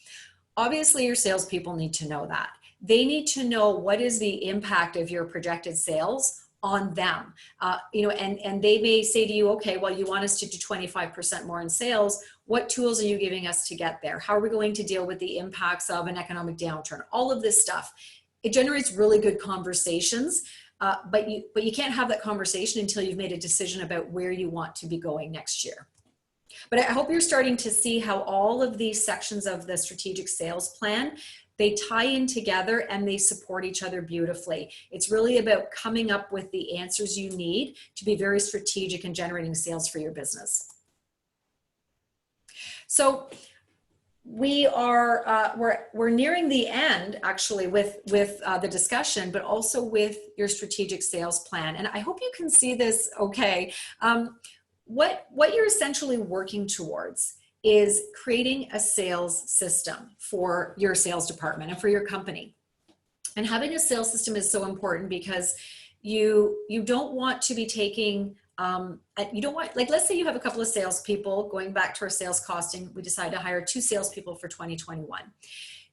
S2: Obviously your salespeople need to know that. They need to know what is the impact of your projected sales on them. And they may say to you, okay, well, you want us to do 25% more in sales. What tools are you giving us to get there? How are we going to deal with the impacts of an economic downturn? All of this stuff. It generates really good conversations, but you can't have that conversation until you've made a decision about where you want to be going next year. But I hope you're starting to see how all of these sections of the strategic sales plan, they tie in together and they support each other beautifully. It's really about coming up with the answers you need to be very strategic in generating sales for your business. So we are we're nearing the end, actually, with the discussion, but also with your strategic sales plan. And I hope you can see this okay. What you're essentially working towards is creating a sales system for your sales department and for your company. And having a sales system is so important because you don't want to be taking, you don't want, like, let's say you have a couple of salespeople. Going back to our sales costing, we decided to hire 2 salespeople for 2021.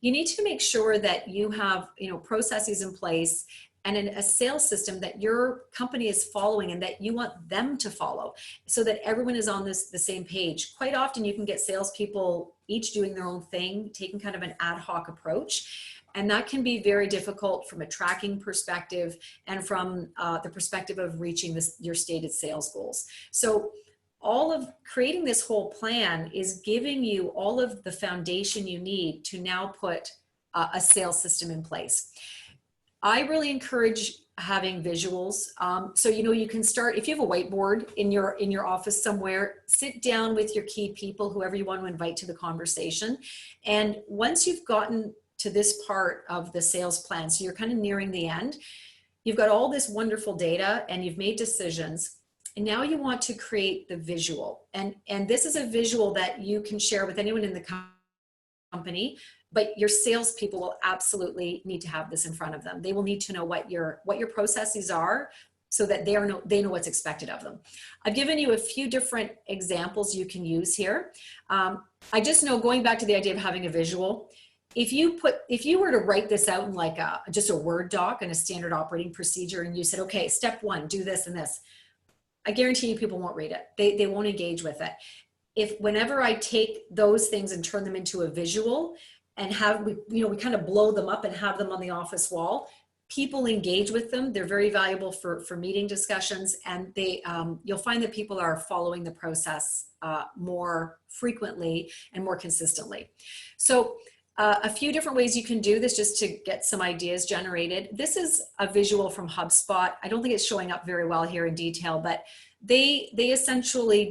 S2: You need to make sure that you have, processes in place and a sales system that your company is following and that you want them to follow, so that everyone is on the same page. Quite often you can get salespeople each doing their own thing, taking kind of an ad hoc approach. And that can be very difficult from a tracking perspective and from the perspective of reaching your stated sales goals. So all of creating this whole plan is giving you all of the foundation you need to now put a sales system in place. I really encourage having visuals. So, you know, you can start, if you have a whiteboard in your office somewhere, sit down with your key people, whoever you want to invite to the conversation. And once you've gotten to this part of the sales plan, so you're kind of nearing the end, you've got all this wonderful data and you've made decisions. And now you want to create the visual. And this is a visual that you can share with anyone in the company, but your salespeople will absolutely need to have this in front of them. They will need to know what your processes are so that they know what's expected of them. I've given you a few different examples you can use here. I just know, going back to the idea of having a visual, if you were to write this out in like just a Word doc and a standard operating procedure, and you said, okay, step 1, do this and this, I guarantee you people won't read it. They won't engage with it. Whenever I take those things and turn them into a visual and we kind of blow them up and have them on the office wall, people engage with them. They're very valuable for meeting discussions, and you'll find that people are following the process more frequently and more consistently. So a few different ways you can do this just to get some ideas generated. This is a visual from HubSpot. I don't think it's showing up very well here in detail, but they essentially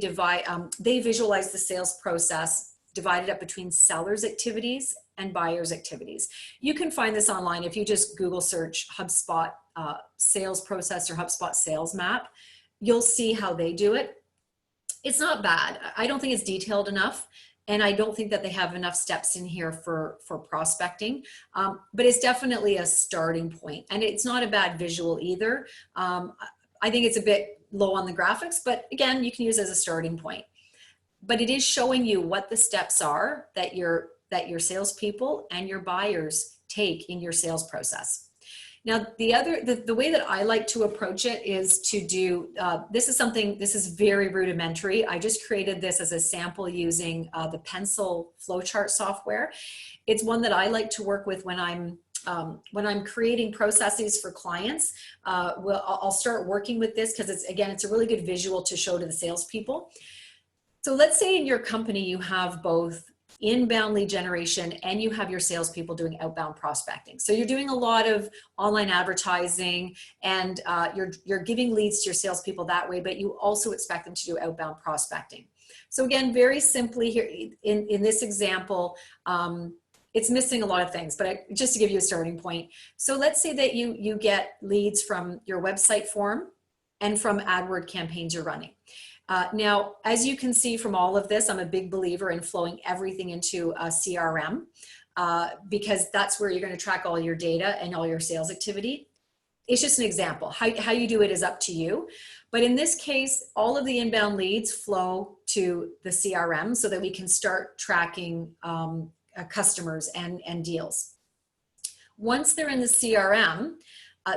S2: they visualize the sales process divided up between sellers' activities and buyers' activities. You can find this online if you just Google search HubSpot sales process or HubSpot sales map. You'll see how they do it. It's not bad. I don't think it's detailed enough. And I don't think that they have enough steps in here for prospecting, but it's definitely a starting point. And it's not a bad visual either. I think it's a bit low on the graphics, but again, you can use it as a starting point. But it is showing you what the steps are that your salespeople and your buyers take in your sales process. Now, the way that I like to approach it is to do, this is very rudimentary. I just created this as a sample using the Pencil flowchart software. It's one that I like to work with when I'm creating processes for clients. I'll start working with this because it's a really good visual to show to the salespeople. So let's say in your company you have both inbound lead generation and you have your salespeople doing outbound prospecting. So you're doing a lot of online advertising and you're giving leads to your salespeople that way, but you also expect them to do outbound prospecting. So again, very simply here in this example, it's missing a lot of things, but just to give you a starting point. So let's say that you get leads from your website form and from AdWord campaigns you're running. Now, as you can see from all of this, I'm a big believer in flowing everything into a CRM because that's where you're going to track all your data and all your sales activity. It's just an example. How you do it is up to you. But in this case, all of the inbound leads flow to the CRM so that we can start tracking customers and deals. Once they're in the CRM,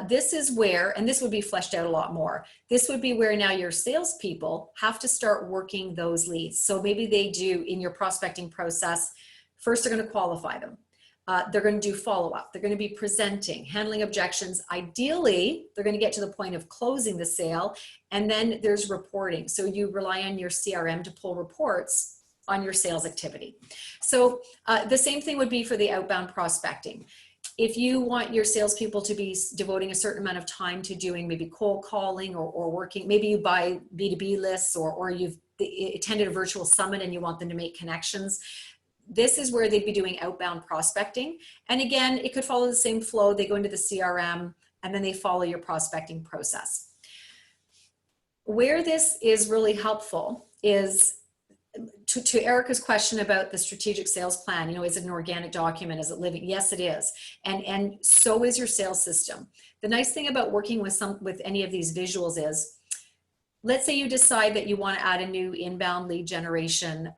S2: this is where, and this would be fleshed out a lot more, this would be where now your salespeople have to start working those leads. So maybe they do in your prospecting process, first they're going to qualify them. They're going to do follow-up. They're going to be presenting, handling objections. Ideally, they're going to get to the point of closing the sale, and then there's reporting. So you rely on your CRM to pull reports on your sales activity. So the same thing would be for the outbound prospecting. If you want your salespeople to be devoting a certain amount of time to doing maybe cold calling or working, maybe you buy B2B lists or you've attended a virtual summit and you want them to make connections, this is where they'd be doing outbound prospecting. And again, it could follow the same flow. They go into the CRM and then they follow your prospecting process. Where this is really helpful is to Erica's question about the strategic sales plan. You know, is it an organic document? Is it living? Yes, it is. And so is your sales system. The nice thing about working with any of these visuals is, let's say you decide that you want to add a new inbound lead generation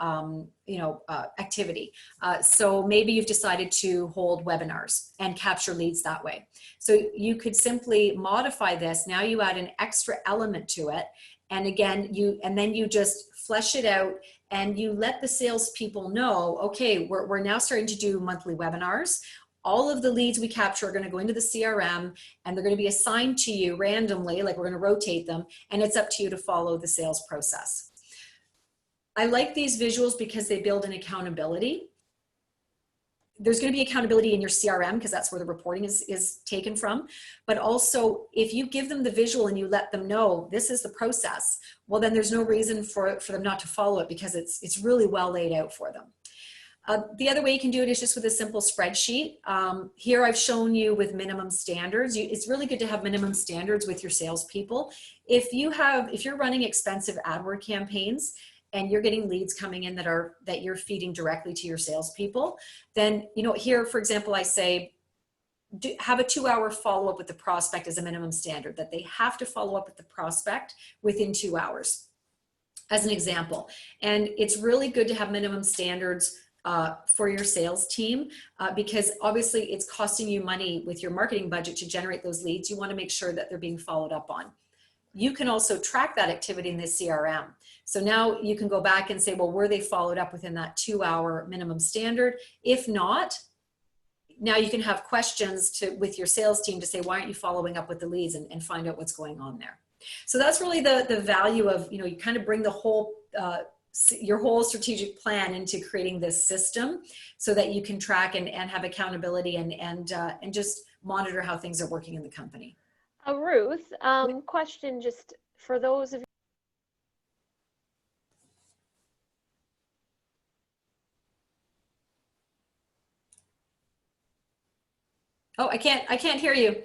S2: activity. So maybe you've decided to hold webinars and capture leads that way. So you could simply modify this. Now you add an extra element to it. And again, then you just flesh it out and you let the salespeople know, okay, we're now starting to do monthly webinars. All of the leads we capture are going to go into the CRM and they're going to be assigned to you randomly, like we're going to rotate them, and it's up to you to follow the sales process. I like these visuals because they build an accountability. there's going to be accountability in your CRM because that's where the reporting is taken from. But also, if you give them the visual and you let them know this is the process, well, then there's no reason for them not to follow it because it's really well laid out for them. The other way you can do it is just with a simple spreadsheet. Here I've shown you with minimum standards. It's really good to have minimum standards with your salespeople. If you're running expensive AdWords campaigns and you're getting leads coming in that you're feeding directly to your salespeople, then here, for example, I say have a 2-hour follow-up with the prospect as a minimum standard, that they have to follow up with the prospect within 2 hours, as an example. And it's really good to have minimum standards for your sales team because obviously it's costing you money with your marketing budget to generate those leads. You want to make sure that they're being followed up on. You can also track that activity in the CRM. So now you can go back and say, well, were they followed up within that 2-hour minimum standard? If not, now you can have questions with your sales team to say, why aren't you following up with the leads, and find out what's going on there. So that's really the value of, you kind of bring the whole, your whole strategic plan into creating this system so that you can track and have accountability and just monitor how things are working in the company.
S1: Ruth, question just for those of you.
S2: Oh, I can't hear you.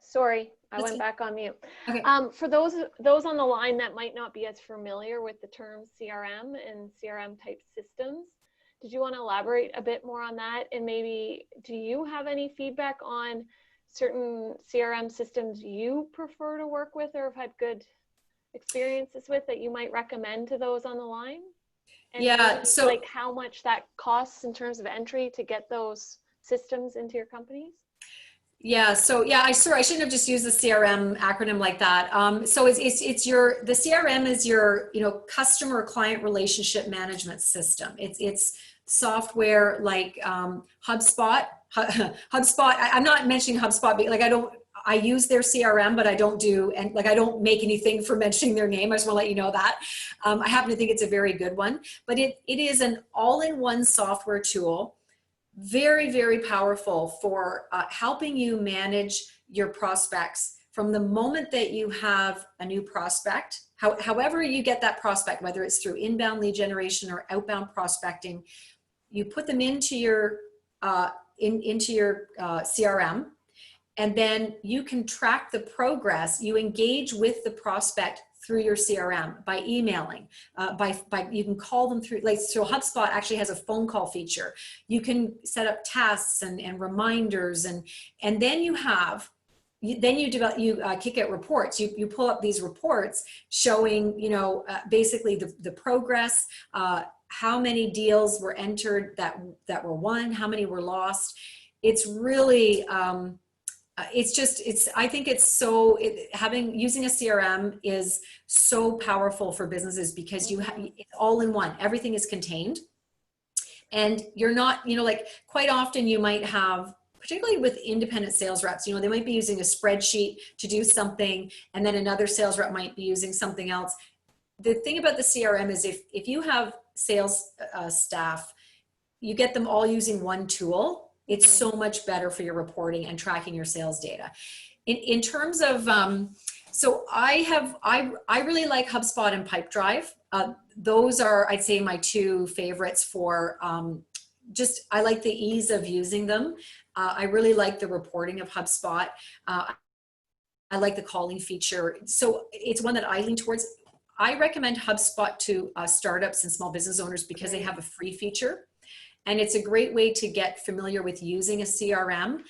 S1: Sorry, I went back on mute.
S2: Okay.
S1: For those on the line that might not be as familiar with the term CRM and CRM type systems, did you want to elaborate a bit more on that? And maybe, do you have any feedback on certain CRM systems you prefer to work with or have had good experiences with that you might recommend to those on the line? And
S2: yeah,
S1: maybe,
S2: so
S1: like how much that costs in terms of entry to get those systems into your companies?
S2: Yeah, so yeah, I shouldn't have just used the CRM acronym like that. So the CRM is your customer client relationship management system. It's software like HubSpot. HubSpot. I'm not mentioning HubSpot because I use their CRM, but I don't make anything for mentioning their name. I just want to let you know that. I happen to think it's a very good one, but it is an all-in-one software tool. Very, very powerful for helping you manage your prospects from the moment that you have a new prospect, however you get that prospect, whether it's through inbound lead generation or outbound prospecting, you put them into your CRM, and then you can track the progress. You engage with the prospect through your CRM by emailing, you can call them through, so HubSpot actually has a phone call feature. You can set up tasks and reminders, and then you kick out reports. You pull up these reports showing, basically the progress, how many deals were entered that were won, how many were lost. It's really, I think using a CRM is so powerful for businesses because it's all in one. Everything is contained, and you're not, quite often you might have, particularly with independent sales reps, they might be using a spreadsheet to do something, and then another sales rep might be using something else. The thing about the CRM is if you have sales staff, you get them all using one tool. It's so much better for your reporting and tracking your sales data. In terms of, so I really like HubSpot and Pipedrive. Those are, I'd say, my two favorites for I like the ease of using them. I really like the reporting of HubSpot. I like the calling feature. So it's one that I lean towards. I recommend HubSpot to startups and small business owners because they have a free feature. And it's a great way to get familiar with using a CRM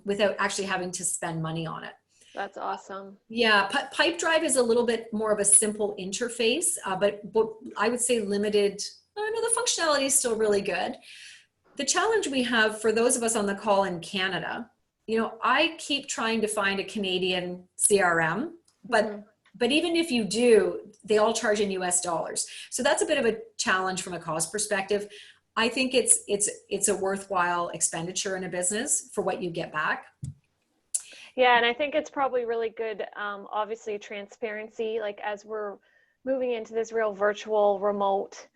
S2: without actually having to spend money on it.
S1: That's awesome.
S2: Yeah, Pipedrive is a little bit more of a simple interface, but I would say limited. The functionality is still really good. The challenge we have for those of us on the call in Canada, I keep trying to find a Canadian CRM, but even if you do, they all charge in US dollars. So that's a bit of a challenge from a cost perspective. I think it's a worthwhile expenditure in a business for what you get back.
S1: Yeah, and I think it's probably really good, obviously, transparency, like as we're moving into this real virtual, remote,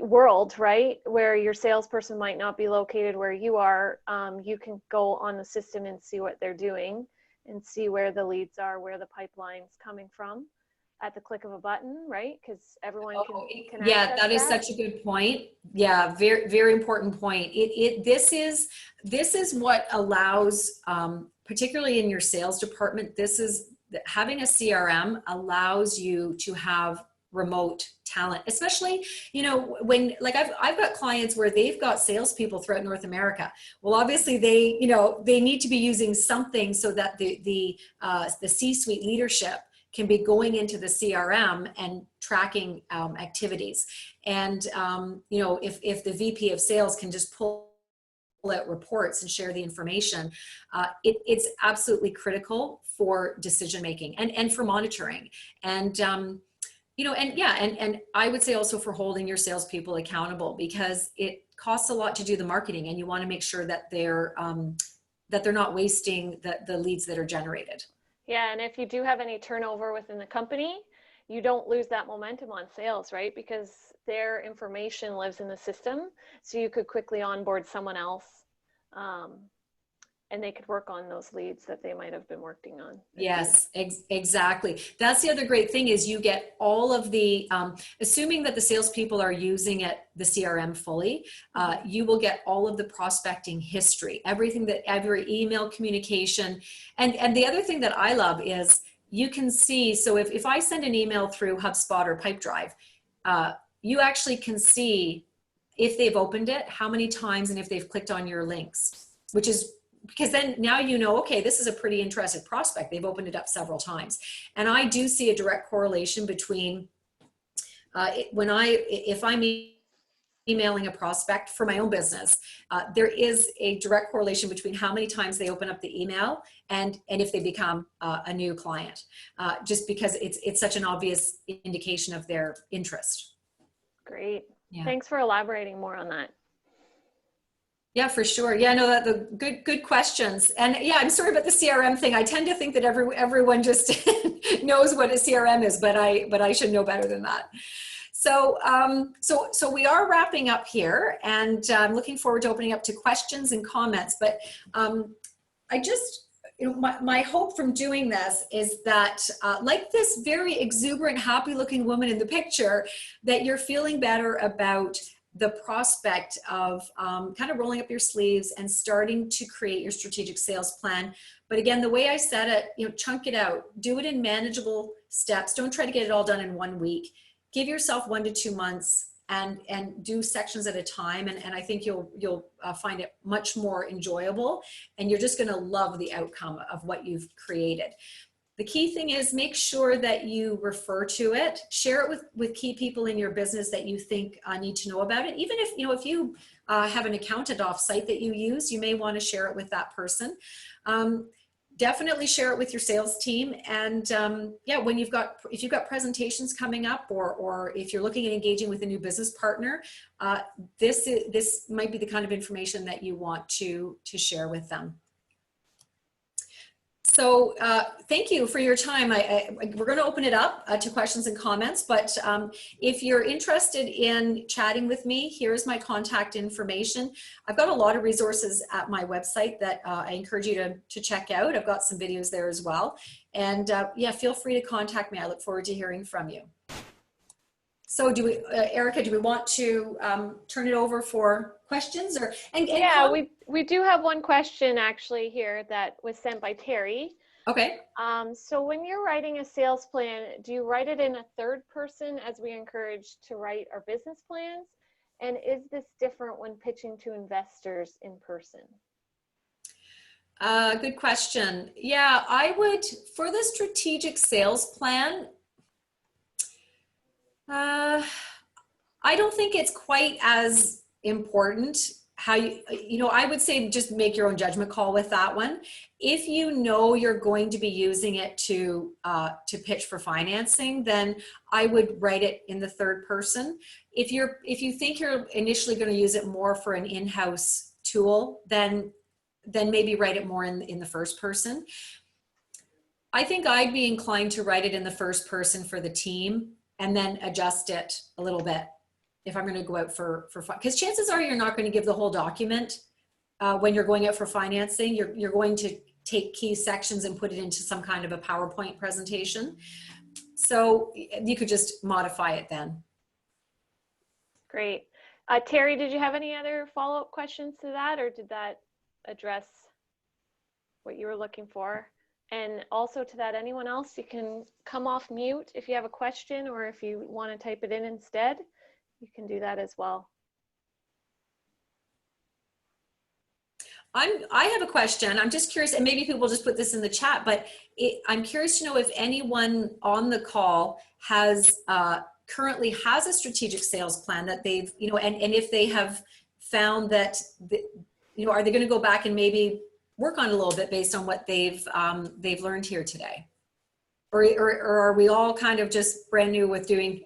S1: world, right, where your salesperson might not be located where you are, you can go on the system and see what they're doing and see where the leads are, where the pipeline's coming from at the click of a button, right? Because everyone can
S2: Yeah,
S1: access
S2: that is
S1: that.
S2: such a good point. Yeah, very, very important point. This is what allows, particularly in your sales department, having a CRM allows you to have remote talent, especially, you know, when, like, I've got clients where they've got salespeople throughout North America. Well, obviously they, you know, they need to be using something so that the C-suite leadership can be going into the CRM and tracking activities. And, you know, if the VP of sales can just pull out reports and share the information, it's absolutely critical for decision making and for monitoring. And, you know, and yeah, and I would say also for holding your salespeople accountable, because it costs a lot to do the marketing, and you want to make sure that they're not wasting the leads that are generated.
S1: Yeah, and if you do have any turnover within the company, you don't lose that momentum on sales, right? Because their information lives in the system, so you could quickly onboard someone else, and they could work on those leads that they might have been working on.
S2: Yes, exactly. That's the other great thing is you get all of the, assuming that the salespeople are using the CRM fully, you will get all of the prospecting history, everything that every email communication. And the other thing that I love is you can see, so if I send an email through HubSpot or Pipedrive, you actually can see if they've opened it, how many times, and if they've clicked on your links, which is, because then now you know, okay, this is a pretty interested prospect. They've opened it up several times. And I do see a direct correlation between if I'm emailing a prospect for my own business, there is a direct correlation between how many times they open up the email and if they become a new client, just because it's such an obvious indication of their interest.
S1: Great.
S2: Yeah.
S1: Thanks for elaborating more on that.
S2: Yeah, for sure. Yeah, no, the good questions. And yeah, I'm sorry about the CRM thing. I tend to think that everyone just knows what a CRM is, but I should know better than that. So, so we are wrapping up here, and I'm looking forward to opening up to questions and comments. But I just, you know, my hope from doing this is that, like this very exuberant, happy-looking woman in the picture, that you're feeling better about the prospect of kind of rolling up your sleeves and starting to create your strategic sales plan. But again, the way I said it, you know, chunk it out, do it in manageable steps. Don't try to get it all done in 1 week. Give yourself 1 to 2 months and do sections at a time. And I think you'll find it much more enjoyable, and you're just going to love the outcome of what you've created. The key thing is make sure that you refer to it, share it with key people in your business that you think need to know about it. Even if, you know, if you have an accountant off-site that you use, you may want to share it with that person. Definitely share it with your sales team. And yeah, when if you've got presentations coming up, or if you're looking at engaging with a new business partner, this might be the kind of information that you want to share with them. So thank you for your time. We're going to open it up to questions and comments, but if you're interested in chatting with me, here's my contact information. I've got a lot of resources at my website that I encourage you to check out. I've got some videos there as well. And yeah, feel free to contact me. I look forward to hearing from you. So do we, Erica, do we want to turn it over for questions and
S1: yeah, we do have one question actually here that was sent by Terry.
S2: Okay.
S1: So when you're writing a sales plan, do you write it in a third person, as we encourage to write our business plans? And is this different when pitching to investors in person?
S2: Good question. Yeah, I would, for the strategic sales plan, I don't think it's quite as important how you know, I would say just make your own judgment call with that one. If you know you're going to be using it to pitch for financing, then I would write it in the third person. If you think you're initially going to use it more for an in-house tool, then maybe write it more in the first person. I think I'd be inclined to write it in the first person for the team and then adjust it a little bit if I'm going to go out for because chances are you're not going to give the whole document when you're going out for financing. You're going to take key sections and put it into some kind of a PowerPoint presentation. So you could just modify it then.
S1: Great. Terry, did you have any other follow-up questions to that, or did that address what you were looking for? And also to that, anyone else, you can come off mute if you have a question, or if you want to type it in instead, you can do that as well.
S2: I have a question. I'm just curious, and maybe people just put this in the chat, but I'm curious to know if anyone on the call has currently has a strategic sales plan that they've, you know, and if they have found that, you know, are they going to go back and maybe work on it a little bit based on what they've learned here today? Or are we all kind of just brand new with doing,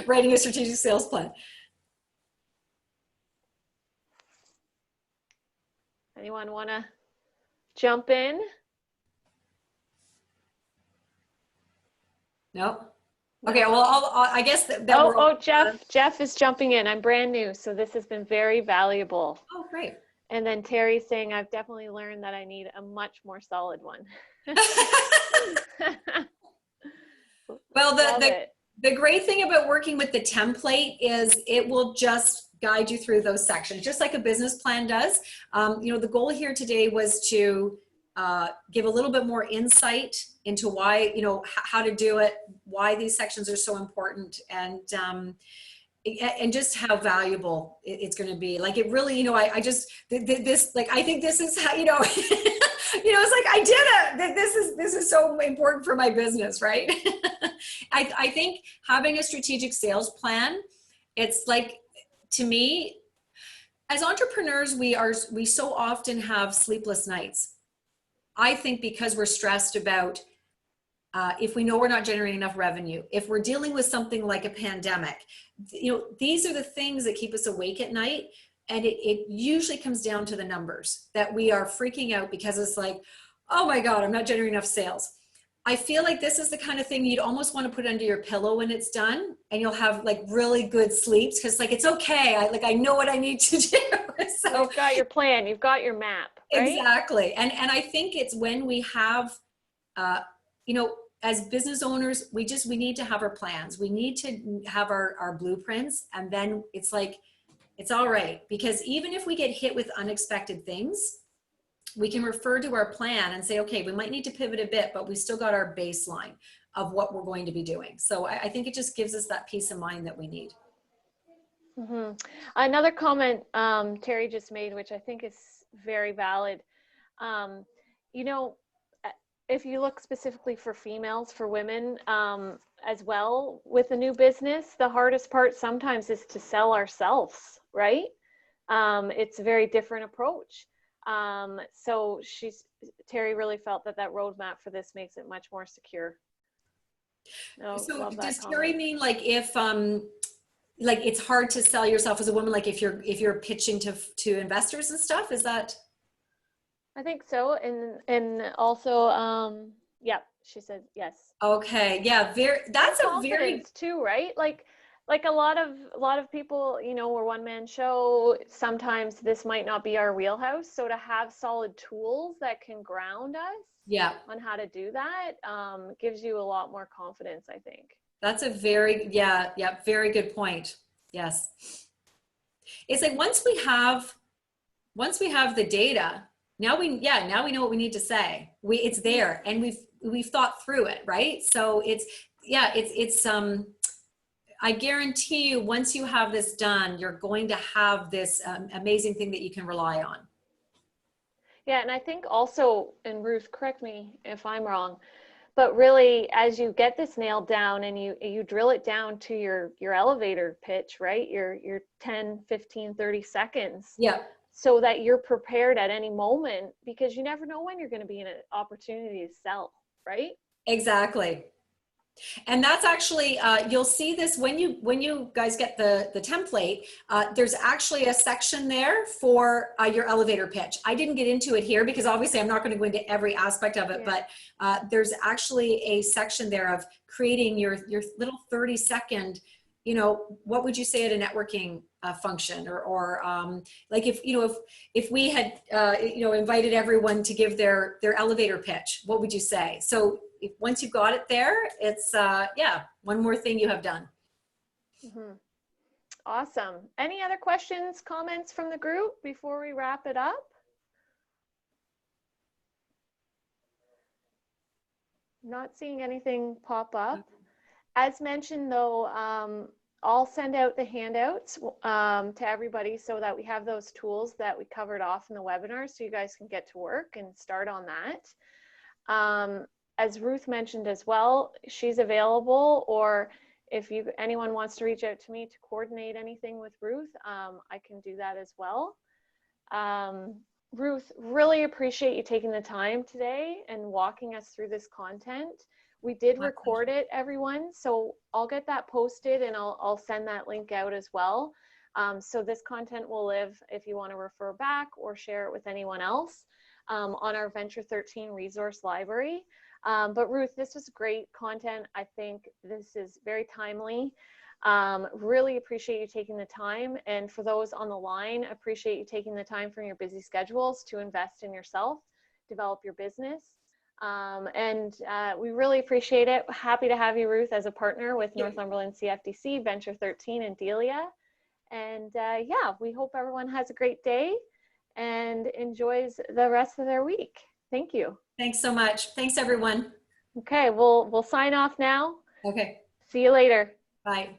S2: writing a strategic sales plan?
S1: Anyone want to jump in?
S2: No? Okay, well, I guess that we're
S1: all, Jeff is jumping in. I'm brand new, so this has been very valuable.
S2: Oh, great.
S1: And then Terry's saying, I've definitely learned that I need a much more solid one.
S2: Well, the great thing about working with the template is it will just guide you through those sections, just like a business plan does. You know, the goal here today was to give a little bit more insight into why, you know, how to do it, why these sections are so important, and just how valuable it's going to be. Like, it really, you know, I just, this, like, I think this is how, you know, you know, it's like, I did it. This is so important for my business, right? I think having a strategic sales plan, it's like, to me, as entrepreneurs, we so often have sleepless nights. I think because we're stressed about if we know we're not generating enough revenue, if we're dealing with something like a pandemic, you know, these are the things that keep us awake at night. And it usually comes down to the numbers, that we are freaking out because it's like, oh my God, I'm not generating enough sales. I feel like this is the kind of thing you'd almost want to put under your pillow when it's done, and you'll have like really good sleeps, because like, it's okay. I know what I need to do. So
S1: you've got your plan, you've got your map, right?
S2: Exactly. And I think it's when we have, you know, as business owners, we need to have our plans. We need to have our blueprints, and then it's like, it's all right. Because even if we get hit with unexpected things, we can refer to our plan and say, okay, we might need to pivot a bit, but we still got our baseline of what we're going to be doing. So I think it just gives us that peace of mind that we need.
S1: Mm-hmm. Another comment Terry just made, which I think is very valid. You know, if you look specifically for females, for women as well, with a new business, the hardest part sometimes is to sell ourselves, right? It's a very different approach. So Terry really felt that roadmap for this makes it much more secure.
S2: So does Terry mean like if like it's hard to sell yourself as a woman, like if you're pitching to investors and stuff, is that?
S1: I think so. And also yeah, she said yes.
S2: Okay, yeah, that's a very
S1: too, right? Like a lot of people, you know, we're one-man show. Sometimes this might not be our wheelhouse. So to have solid tools that can ground us on how to do that gives you a lot more confidence, I think. That's a very,
S2: very good point. Yes. It's like once we have the data, now we know what we need to say. It's there, and we've thought through it, right? So it's I guarantee you, once you have this done, you're going to have this amazing thing that you can rely on.
S1: Yeah, and I think also, and Ruth, correct me if I'm wrong, but really, as you get this nailed down and you drill it down to your elevator pitch, right? Your 10, 15, 30 seconds.
S2: Yeah.
S1: So that you're prepared at any moment, because you never know when you're going to be in an opportunity to sell, right?
S2: Exactly. And that's actually, you'll see this when you guys get the template, there's actually a section there for your elevator pitch. I didn't get into it here because obviously I'm not going to go into every aspect of it, but there's actually a section there of creating your little 30-second what would you say at a networking function, or like if we had invited everyone to give their elevator pitch, what would you say? So once you've got it there, it's yeah, one more thing you have done.
S1: Mm-hmm. Awesome. Any other questions, comments from the group before we wrap it up? Not seeing anything pop up. As mentioned, though, I'll send out the handouts to everybody so that we have those tools that we covered off in the webinar, so you guys can get to work and start on that. As Ruth mentioned as well, she's available, or if anyone wants to reach out to me to coordinate anything with Ruth, I can do that as well. Ruth, really appreciate you taking the time today and walking us through this content. We did record it, everyone, so I'll get that posted and I'll send that link out as well. So this content will live if you want to refer back or share it with anyone else on our Venture 13 resource library. But Ruth, this was great content. I think this is very timely. Really appreciate you taking the time. And for those on the line, appreciate you taking the time from your busy schedules to invest in yourself, develop your business. We really appreciate it. Happy to have you, Ruth, as a partner with Northumberland CFDC, Venture 13, and Delia. And yeah, we hope everyone has a great day and enjoys the rest of their week. Thank you.
S2: Thanks so much. Thanks, everyone.
S1: Okay, we'll sign off now.
S2: Okay.
S1: See you later.
S2: Bye.